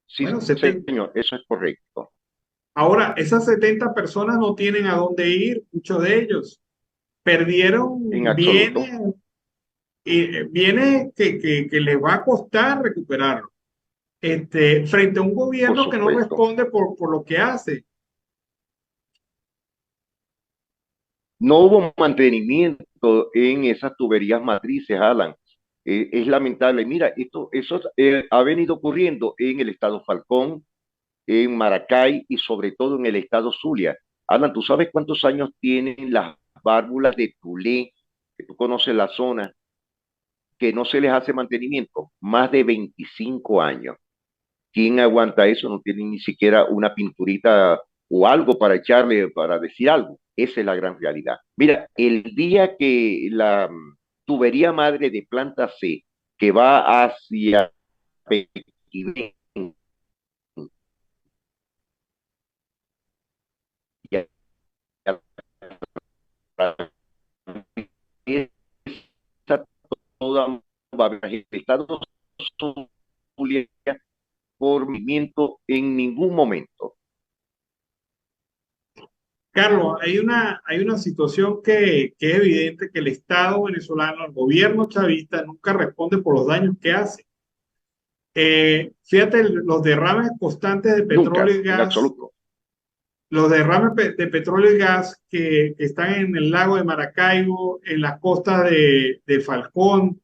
Sí, Bueno, 70. señor, eso es correcto. Ahora, esas 70 personas no tienen a dónde ir, muchos de ellos. En Perdieron absoluto. bienes que les va a costar recuperarlos. Frente a un Por gobierno que no supuesto. responde por lo que hace. No hubo mantenimiento en esas tuberías matrices, Alan. Es lamentable. Mira, eso ha venido ocurriendo en el estado Falcón, en Maracay y sobre todo en el estado Zulia. Alan, ¿tú sabes cuántos años tienen las válvulas de Tulé, que tú conoces la zona, que no se les hace mantenimiento? Más de 25 años. ¿Quién aguanta eso? No tiene ni siquiera una pinturita o algo para echarle, para decir algo. Esa es la gran realidad. Mira, el día que la tubería madre de planta C, que va hacia Pequimén, esa toda va a haber estado Zulia por movimiento en ningún momento. Carlos, hay una situación que es evidente que el Estado venezolano, el gobierno chavista, nunca responde por los daños que hace. Fíjate, los derrames constantes de petróleo Nunca, y en gas, absoluto. los derrames de petróleo y gas que están en el lago de Maracaibo, en las costas de Falcón,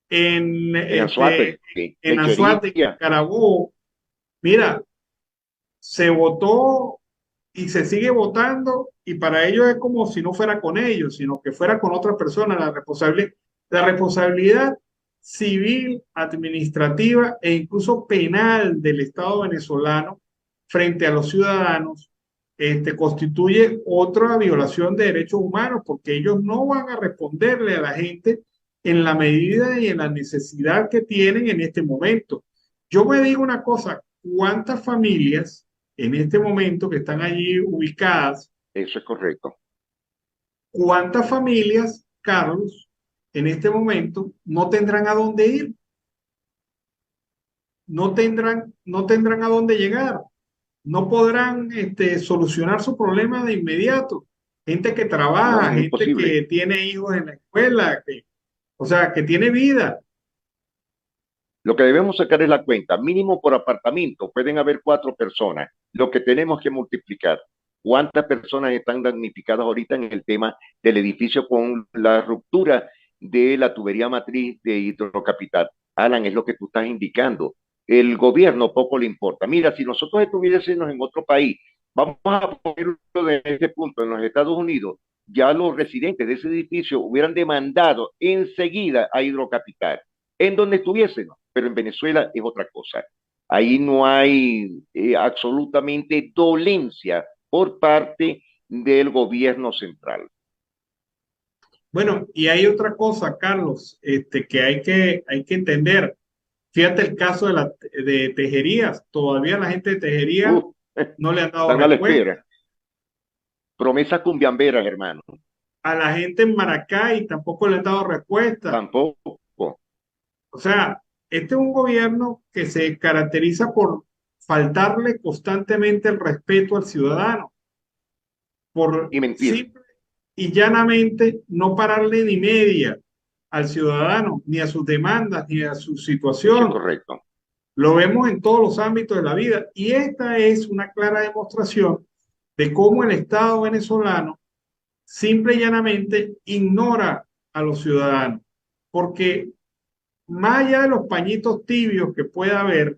en, En este, Anzoátegui, en Anzoátegui, en Lechería, Carabobo. Mira, se votó y se sigue votando y para ellos es como si no fuera con ellos, sino que fuera con otra persona. La responsabilidad civil, administrativa e incluso penal del Estado venezolano frente a los ciudadanos constituye otra violación de derechos humanos porque ellos no van a responderle a la gente en la medida y en la necesidad que tienen en este momento. Yo me digo una cosa, ¿cuántas familias en este momento que están allí ubicadas, eso es correcto. cuántas familias, Carlos, en este momento no tendrán a dónde ir, no tendrán a dónde llegar, no podrán solucionar su problema de inmediato? Gente que No, trabaja, es gente imposible. que tiene hijos en la escuela, o sea, que tiene vida. Lo que debemos sacar es la cuenta. Mínimo por apartamento pueden haber 4 personas. Lo que tenemos que multiplicar. ¿Cuántas personas están damnificadas ahorita en el tema del edificio con la ruptura de la tubería matriz de Hidrocapital? Alan, es lo que tú estás indicando. El gobierno poco le importa. Mira, si nosotros estuviésemos en otro país, vamos a ponerlo de este punto, en los Estados Unidos, ya los residentes de ese edificio hubieran demandado enseguida a Hidrocapital, en donde estuviésemos, pero en Venezuela es otra cosa. Ahí no hay absolutamente dolencia por parte del gobierno central. Bueno, y hay otra cosa, Carlos, que hay que entender. Fíjate el caso de Tejerías. Todavía la gente de Tejerías no le han dado Están a la respuesta. espera. Promesas cumbiamberas, hermano. A la gente en Maracay tampoco le han dado respuesta. Tampoco. O sea, este es un gobierno que se caracteriza por faltarle constantemente el respeto al ciudadano, por Y mentir. simple y llanamente no pararle ni media al ciudadano, ni a sus demandas, ni a su Eso es situación. correcto. Lo vemos en todos los ámbitos de la vida y esta es una clara demostración de cómo el Estado venezolano simple y llanamente ignora a los ciudadanos, porque más allá de los pañitos tibios que pueda haber,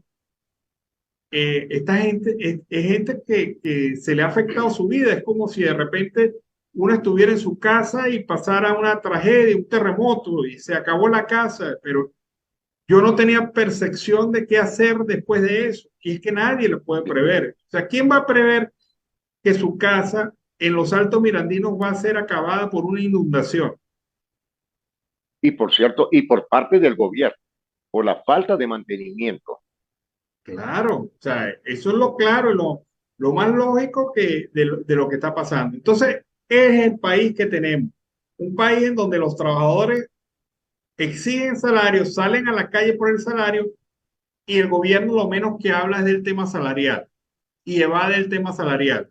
esta gente es gente que se le ha afectado su vida. Es como si de repente uno estuviera en su casa y pasara una tragedia, un terremoto y se acabó la casa, pero yo no tenía percepción de qué hacer después de eso. Y es que nadie lo puede prever. O sea, ¿quién va a prever que su casa en los Altos Mirandinos va a ser acabada por una inundación? Y por cierto, y por parte del gobierno, por la falta de mantenimiento. Claro, o sea, eso es lo claro y lo más lógico de lo que está pasando. Entonces, es el país que tenemos. Un país en donde los trabajadores exigen salarios, salen a la calle por el salario y el gobierno lo menos que habla es del tema salarial y evade el tema salarial.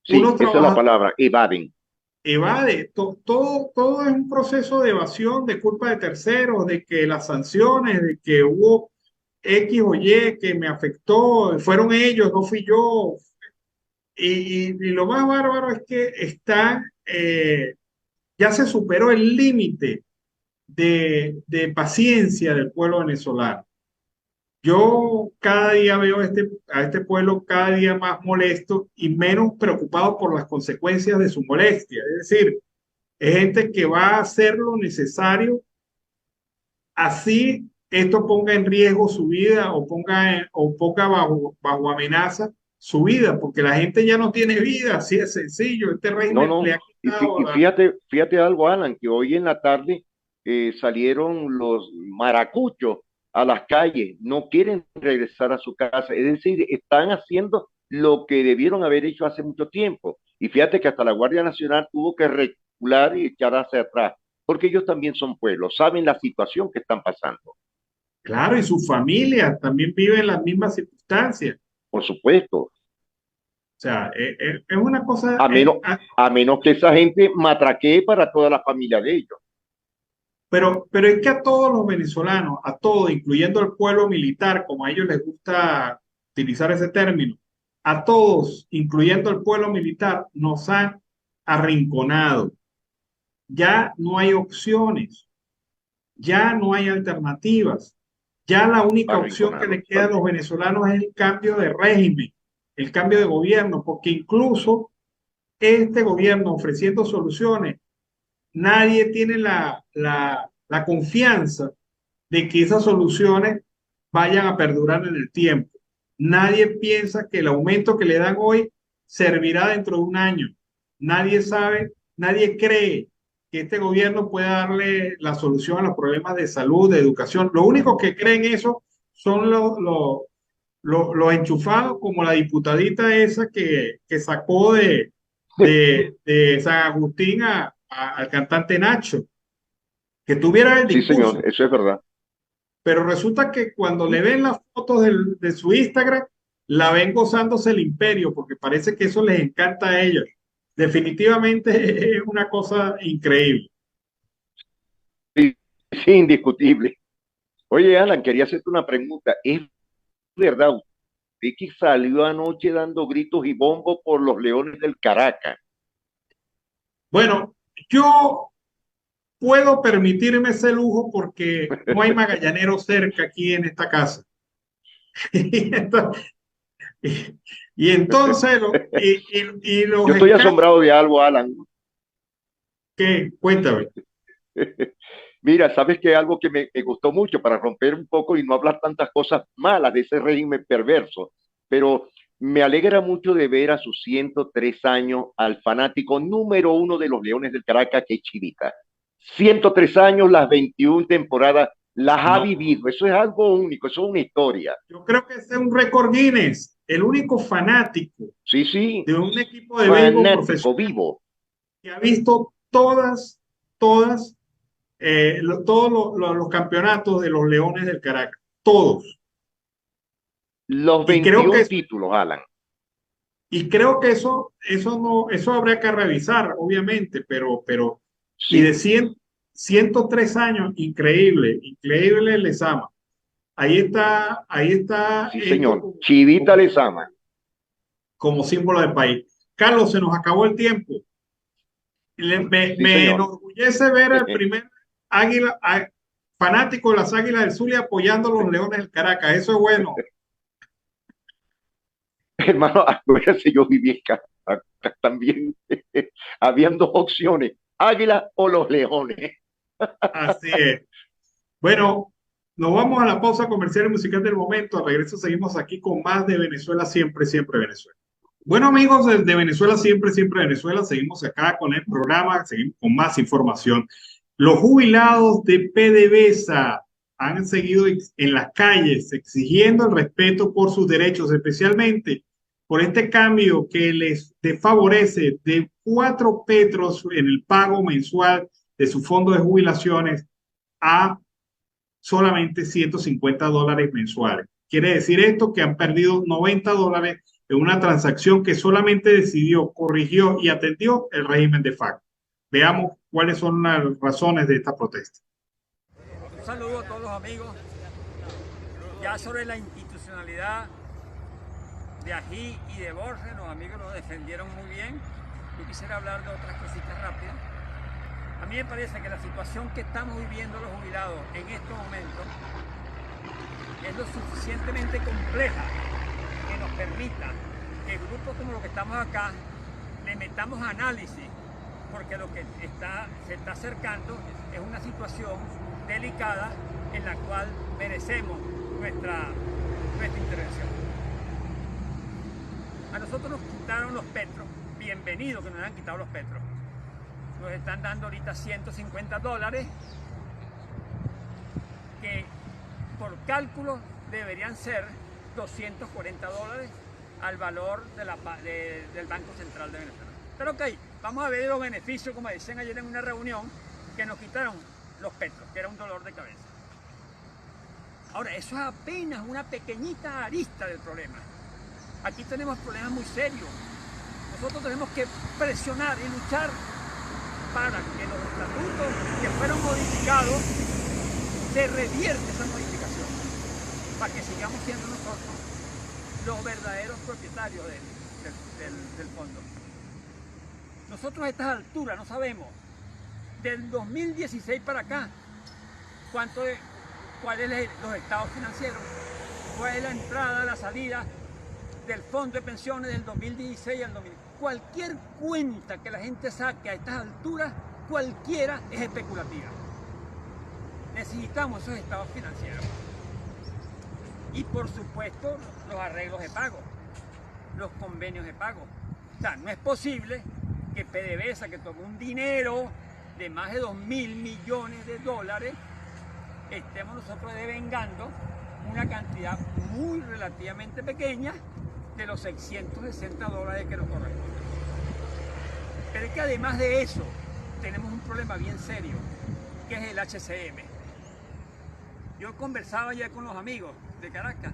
Sí, Unos esa es la trabajadores palabra, evaden. evade, todo es un proceso de evasión de culpa de terceros, de que las sanciones, de que hubo X o Y que me afectó, fueron ellos, no fui yo. Y lo más bárbaro es que ya se superó el límite de paciencia del pueblo venezolano. Yo cada día veo a este pueblo cada día más molesto y menos preocupado por las consecuencias de su molestia. Es decir, es gente que va a hacer lo necesario, así esto ponga en riesgo su vida o ponga bajo amenaza su vida, porque la gente ya no tiene vida, así de sencillo. Este No, régimen le no. ha quitado Y fíjate algo, Alan, que hoy en la tarde salieron los maracuchos a las calles, no quieren regresar a su casa, es decir, están haciendo lo que debieron haber hecho hace mucho tiempo. Y fíjate que hasta la Guardia Nacional tuvo que recular y echar hacia atrás, porque ellos también son pueblos, saben la situación que están pasando, Claro, y su familia también vive en las mismas circunstancias. por supuesto, O sea, es una cosa, a menos, a menos que esa gente matraquee para toda la familia de ellos. pero es que a todos los venezolanos, a todos, incluyendo al pueblo militar, como a ellos les gusta utilizar ese término, a todos, incluyendo al pueblo militar, nos han arrinconado. Ya no hay opciones, ya no hay alternativas. Ya la única opción que le queda a los venezolanos es el cambio de régimen, el cambio de gobierno, porque incluso este gobierno ofreciendo soluciones, nadie tiene la confianza de que esas soluciones vayan a perdurar en el tiempo. Nadie piensa que el aumento que le dan hoy servirá dentro de un año. Nadie sabe, nadie cree que este gobierno pueda darle la solución a los problemas de salud, de educación. Lo único que creen eso son los enchufados, como la diputadita esa que sacó de San Agustín al cantante Nacho, que tuviera el Sí, discurso. señor, eso es verdad. Pero resulta que cuando le ven las fotos de su Instagram, la ven gozándose el imperio, porque parece que eso les encanta a ellos. Definitivamente es una cosa increíble. Sí, sí, indiscutible. Oye, Alan, quería hacerte una pregunta. ¿Es verdad usted que salió anoche dando gritos y bombos por los Leones del Caracas? Bueno, yo puedo permitirme ese lujo porque no hay magallanero cerca aquí en esta casa. Y entonces, los Yo estoy asombrado de algo, Alan. ¿Qué? Cuéntame. Mira, sabes que algo que me gustó mucho para romper un poco y no hablar tantas cosas malas de ese régimen perverso, pero me alegra mucho de ver a sus 103 años al fanático número uno de los Leones del Caracas, que es Chivita. 103 años, las 21 temporadas, las ha No, vivido. Eso es algo único, eso es una historia. yo creo que ese es un récord Guinness, el único fanático Sí, sí, de un equipo de béisbol fanático profesional vivo. que ha visto todos los campeonatos de los Leones del Caracas, todos. Los Y creo 21 que, títulos, Alan. y creo que eso habría que revisar, obviamente, y de Sí, 103 años, increíble, increíble Lezama. Ahí está sí, hecho señor. Chivita les ama. como símbolo del país. Carlos, se nos acabó el tiempo. Sí, Me señor. enorgullece ver al primer águila, fanático de las Águilas del Zulia apoyando a los Leones del Caracas. Eso es bueno. Hermano, acuérdense, yo viví en Caracas también. Habían dos opciones, Águila o los Leones. Así es. Bueno, nos vamos a la pausa comercial y musical del momento. Al regreso seguimos aquí con más de Venezuela siempre, siempre Venezuela. Bueno, amigos de Venezuela siempre, siempre Venezuela, seguimos acá con el programa, seguimos con más información. Los jubilados de PDVSA han seguido en las calles exigiendo el respeto por sus derechos, especialmente por este cambio que les desfavorece de 4 petros en el pago mensual de su fondo de jubilaciones a solamente $150 mensuales. Quiere decir esto que han perdido $90 en una transacción que solamente decidió, corrigió y atendió el régimen de facto. Veamos cuáles son las razones de esta protesta. Un saludo a todos los amigos. Ya sobre la institucionalidad de Ají y de Borges, los amigos lo defendieron muy bien. Yo quisiera hablar de otras cositas rápidas. A mí me parece que la situación que estamos viviendo los jubilados en estos momentos es lo suficientemente compleja que nos permita que grupos como los que estamos acá le metamos análisis, porque lo que se está acercando es una situación delicada en la cual merecemos nuestra intervención. A nosotros nos quitaron los petros, bienvenido que nos han quitado los petros. Nos están dando ahorita $150, que por cálculo deberían ser $240 al valor del Banco Central de Venezuela. Pero ok, vamos a ver los beneficios, como decían ayer en una reunión, que nos quitaron los petros, que era un dolor de cabeza. Ahora, eso es apenas una pequeñita arista del problema. Aquí tenemos problemas muy serios. Nosotros tenemos que presionar y luchar para que los estatutos que fueron modificados modificado, se revierte esa modificación para que sigamos siendo nosotros los verdaderos propietarios del fondo. Nosotros a estas alturas no sabemos, del 2016 para acá, cuáles son los estados financieros, cuál es la entrada, la salida del fondo de pensiones del 2016 al 2000. Cualquier cuenta que la gente saque a estas alturas, cualquiera es especulativa. Necesitamos esos estados financieros. Y por supuesto, los arreglos de pago, los convenios de pago. O sea, no es posible que PDVSA, que tomó un dinero de más de 2.000 millones de dólares, estemos nosotros devengando una cantidad muy relativamente pequeña de los $660 que nos corresponden. Pero es que además de eso, tenemos un problema bien serio, que es el HCM. Yo conversaba ya con los amigos de Caracas.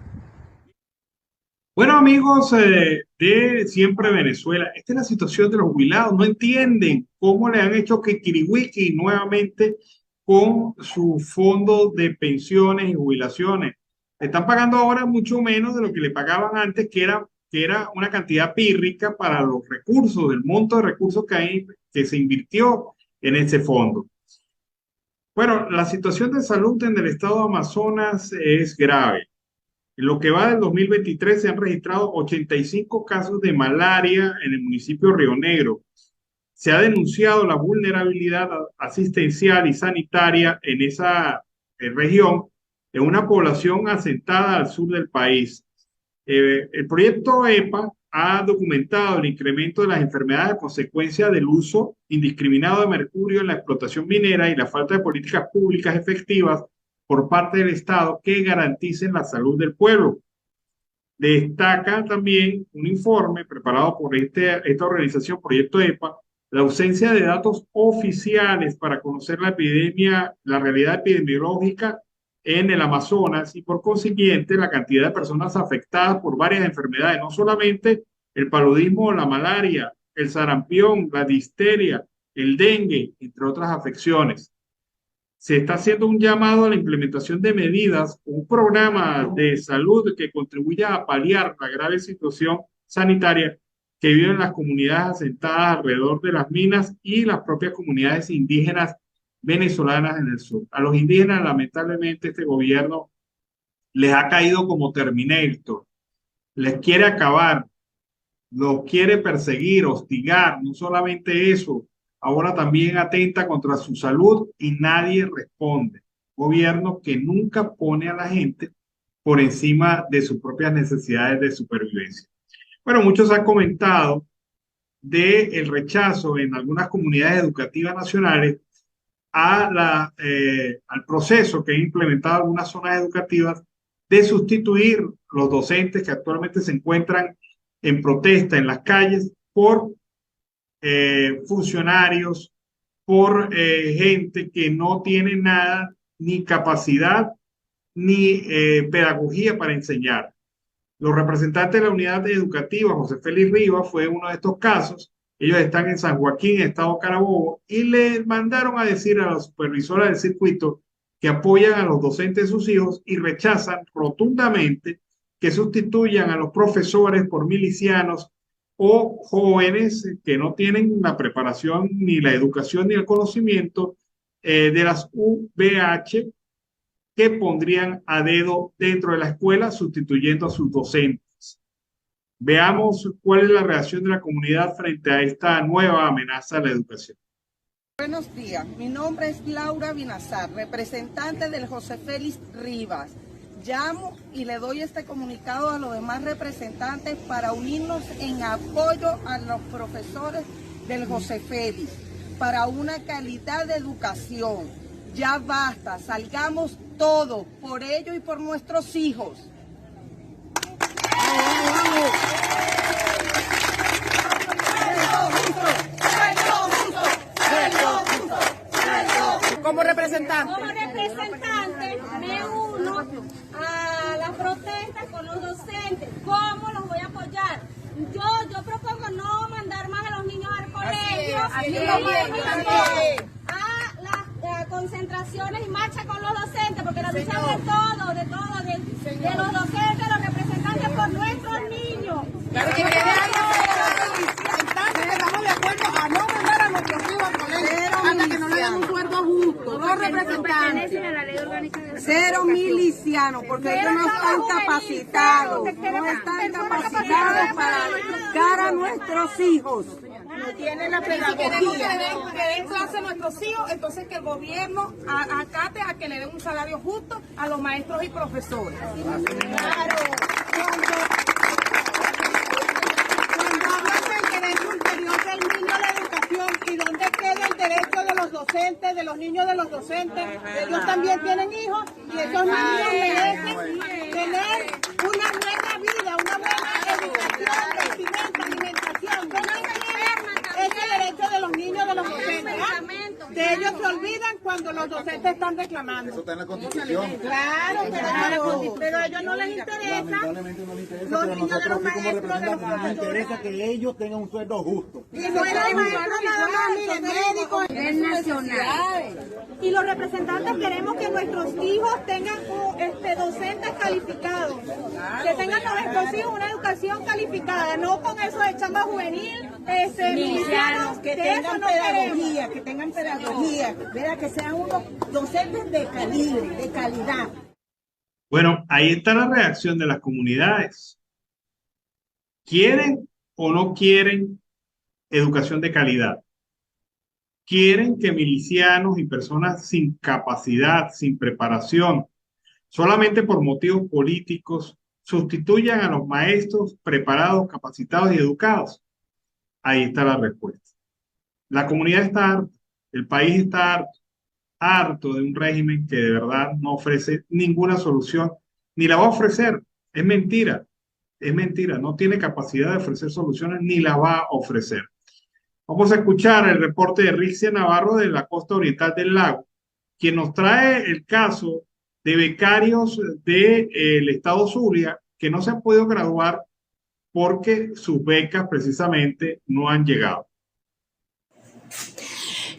Bueno, amigos de Siempre Venezuela, esta es la situación de los jubilados. No entienden cómo le han hecho kikiriwiki nuevamente con su fondo de pensiones y jubilaciones. Están pagando ahora mucho menos de lo que le pagaban antes, que era una cantidad pírrica para los recursos, del monto de recursos que se invirtió en ese fondo. Bueno, la situación de salud en el estado de Amazonas es grave. En lo que va del 2023 se han registrado 85 casos de malaria en el municipio de Río Negro. Se ha denunciado la vulnerabilidad asistencial y sanitaria en esa región, en una población asentada al sur del país. El proyecto EPA ha documentado el incremento de las enfermedades a consecuencia del uso indiscriminado de mercurio en la explotación minera y la falta de políticas públicas efectivas por parte del Estado que garanticen la salud del pueblo. Destaca también un informe preparado por esta organización, Proyecto EPA, la ausencia de datos oficiales para conocer la realidad epidemiológica en el Amazonas y por consiguiente la cantidad de personas afectadas por varias enfermedades, no solamente el paludismo o la malaria, el sarampión, la difteria, el dengue, entre otras afecciones. Se está haciendo un llamado a la implementación de medidas, un programa de salud que contribuya a paliar la grave situación sanitaria que viven las comunidades asentadas alrededor de las minas y las propias comunidades indígenas venezolanas en el sur. A los indígenas, lamentablemente, este gobierno les ha caído como Terminator, les quiere acabar, los quiere perseguir, hostigar, no solamente eso, ahora también atenta contra su salud y nadie responde. Gobierno que nunca pone a la gente por encima de sus propias necesidades de supervivencia. Bueno, muchos han comentado del rechazo en algunas comunidades educativas nacionales al proceso que ha implementado algunas zonas educativas de sustituir los docentes que actualmente se encuentran en protesta en las calles por funcionarios, por gente que no tiene nada, ni capacidad, ni pedagogía para enseñar. Los representantes de la unidad educativa, José Félix Rivas, fue uno de estos casos. Ellos están en San Joaquín, estado Carabobo, y le mandaron a decir a la supervisora del circuito que apoyan a los docentes de sus hijos y rechazan rotundamente que sustituyan a los profesores por milicianos o jóvenes que no tienen la preparación, ni la educación, ni el conocimiento de las UVH que pondrían a dedo dentro de la escuela sustituyendo a sus docentes. Veamos cuál es la reacción de la comunidad frente a esta nueva amenaza a la educación. Buenos días, mi nombre es Laura Binazar, representante del José Félix Rivas. Llamo y le doy este comunicado a los demás representantes para unirnos en apoyo a los profesores del José Félix para una calidad de educación. Ya basta, salgamos todos por ellos y por nuestros hijos. Como representante me uno a la protesta con los docentes. ¿Cómo los voy a apoyar? Yo propongo no mandar más a los niños al colegio, a la concentración manifestaciones y marchas con los docentes, porque la lucha de todo, de los docentes, los representantes por nuestros niños. Estamos de acuerdo a no mandar a nuestros hijos al colegio hasta que no le den un sueldo justo, no representantes. Cero milicianos, porque ellos no están capacitados, para educar a nuestros hijos. No tienen la pedagogía. Que den clase a nuestros hijos, entonces que el gobierno acate a que le den un salario justo a los maestros y profesores. Claro. Cuando hablan del derecho interior del niño a la educación y dónde queda el derecho de los docentes, de los niños de los docentes, ellos también tienen hijos y esos niños merecen tener una buena vida, una buena educación, vestimenta, alimentación. Ese derecho de los niños de los docentes. De ellos se olvidan cuando los docentes están reclamando. Eso está en la Constitución. Claro, pero a ellos no les interesa. Lamentablemente no les interesa, Los pero niños de nosotros los aquí como maestros, de los representantes nos profesores. interesa que ellos tengan un sueldo justo. Y no es el maestro nada más, ni el médico, Es nacional. Y los representantes queremos que nuestros hijos tengan docentes calificados, que tengan nuestros hijos una educación calificada, no con eso de chamba juvenil, milicianos, que de eso tengan no queremos. pedagogía, ¿verdad? Que sean unos docentes de calibre, de calidad. Bueno, ahí está la reacción de las comunidades. ¿Quieren o no quieren educación de calidad? ¿Quieren que milicianos y personas sin capacidad, sin preparación, solamente por motivos políticos, sustituyan a los maestros preparados, capacitados y educados? Ahí está la respuesta. La comunidad está harta, el país está harto de un régimen que de verdad no ofrece ninguna solución, ni la va a ofrecer. Es mentira, no tiene capacidad de ofrecer soluciones, ni la va a ofrecer. Vamos a escuchar el reporte de Rixia Navarro de la costa oriental del lago, quien nos trae el caso de becarios del estado Zulia que no se han podido graduar porque sus becas precisamente no han llegado.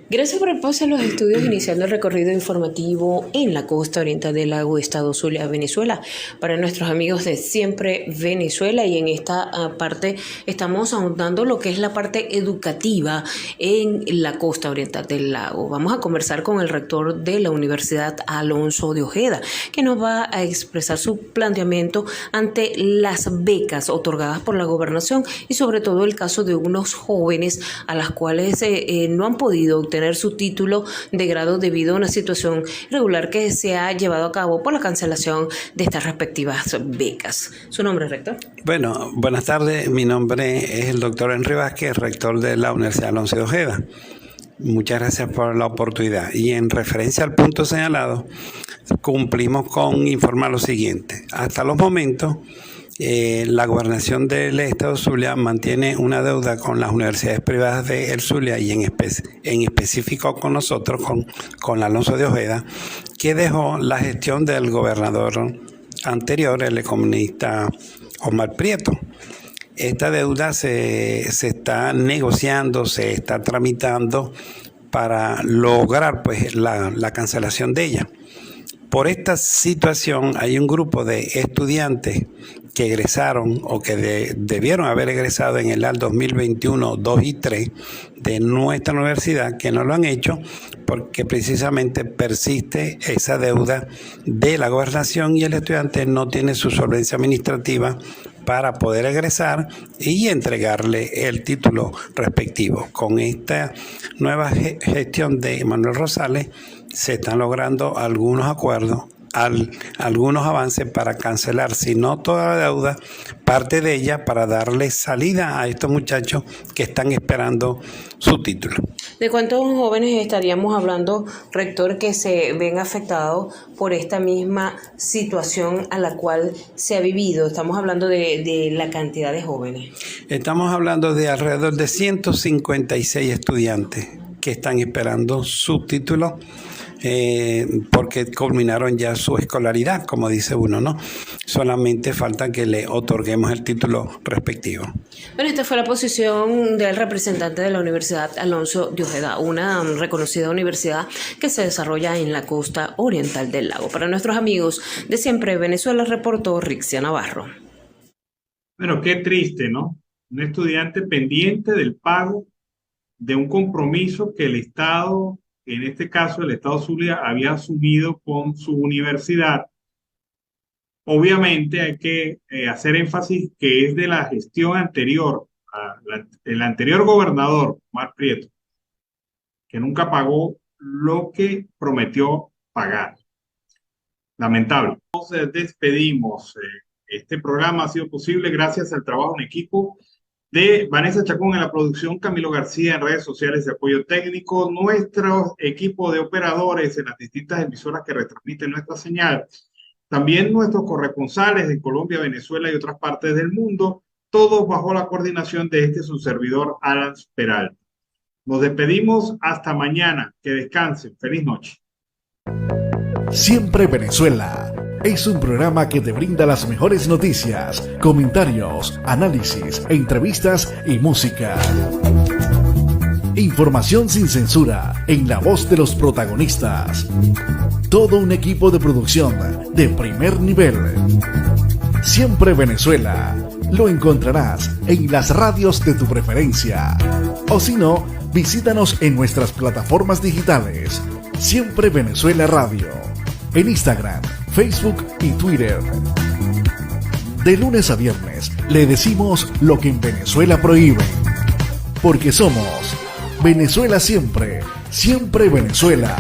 Gracias por el pase a los estudios, iniciando el recorrido informativo en la costa oriental del lago, estado Zulia, Venezuela, para nuestros amigos de Siempre Venezuela. Y en esta parte estamos ahondando lo que es la parte educativa en la costa oriental del lago. Vamos a conversar con el rector de la Universidad, Alonso de Ojeda, que nos va a expresar su planteamiento ante las becas otorgadas por la gobernación y sobre todo el caso de unos jóvenes a las cuales no han podido obtener su título de grado debido a una situación irregular que se ha llevado a cabo por la cancelación de estas respectivas becas. ¿Su nombre, rector? Bueno, buenas tardes. Mi nombre es el doctor Henry Vázquez, rector de la Universidad Alonso de Ojeda. Muchas gracias por la oportunidad. Y en referencia al punto señalado, cumplimos con informar lo siguiente. Hasta los momentos, la gobernación del estado Zulia mantiene una deuda con las universidades privadas de El Zulia y en específico con nosotros, con Alonso de Ojeda, que dejó la gestión del gobernador anterior, el comunista Omar Prieto. Esta deuda se está negociando, se está tramitando para lograr pues la cancelación de ella. Por esta situación hay un grupo de estudiantes que egresaron o que debieron haber egresado en el año 2021, 2 y 3 de nuestra universidad, que no lo han hecho porque precisamente persiste esa deuda de la gobernación y el estudiante no tiene su solvencia administrativa para poder egresar y entregarle el título respectivo. Con esta nueva gestión de Manuel Rosales se están logrando algunos acuerdos, algunos avances para cancelar, si no toda la deuda, parte de ella para darle salida a estos muchachos que están esperando su título. ¿De cuántos jóvenes estaríamos hablando, rector, que se ven afectados por esta misma situación a la cual se ha vivido? Estamos hablando de la cantidad de jóvenes. Estamos hablando de alrededor de 156 estudiantes que están esperando su título porque culminaron ya su escolaridad, como dice uno, ¿no? solamente falta que le otorguemos el título respectivo. Bueno, esta fue la posición del representante de la Universidad Alonso de Ojeda, una reconocida universidad que se desarrolla en la costa oriental del lago. Para nuestros amigos de Siempre Venezuela, reportó Rixia Navarro. Bueno, qué triste, ¿no? Un estudiante pendiente del pago de un compromiso que el Estado, en este caso el Estado Zulia, había asumido con su universidad. Obviamente hay que hacer énfasis que es de la gestión anterior, el anterior gobernador, Omar Prieto, que nunca pagó lo que prometió pagar. Lamentable. Nos despedimos. Este programa ha sido posible gracias al trabajo en equipo de Vanessa Chacón en la producción, Camilo García en redes sociales de apoyo técnico, nuestro equipo de operadores en las distintas emisoras que retransmiten nuestra señal, también nuestros corresponsales en Colombia, Venezuela y otras partes del mundo, todos bajo la coordinación de su servidor Alan Peralta. Nos despedimos hasta mañana, que descansen, feliz noche. Siempre Venezuela es un programa que te brinda las mejores noticias, comentarios, análisis, entrevistas y música. Información sin censura en la voz de los protagonistas. Todo un equipo de producción de primer nivel. Siempre Venezuela. Lo encontrarás en las radios de tu preferencia. O si no, visítanos en nuestras plataformas digitales. Siempre Venezuela Radio. En Instagram, Facebook y Twitter. De lunes a viernes le decimos lo que en Venezuela prohíben. Porque somos Venezuela siempre, siempre Venezuela.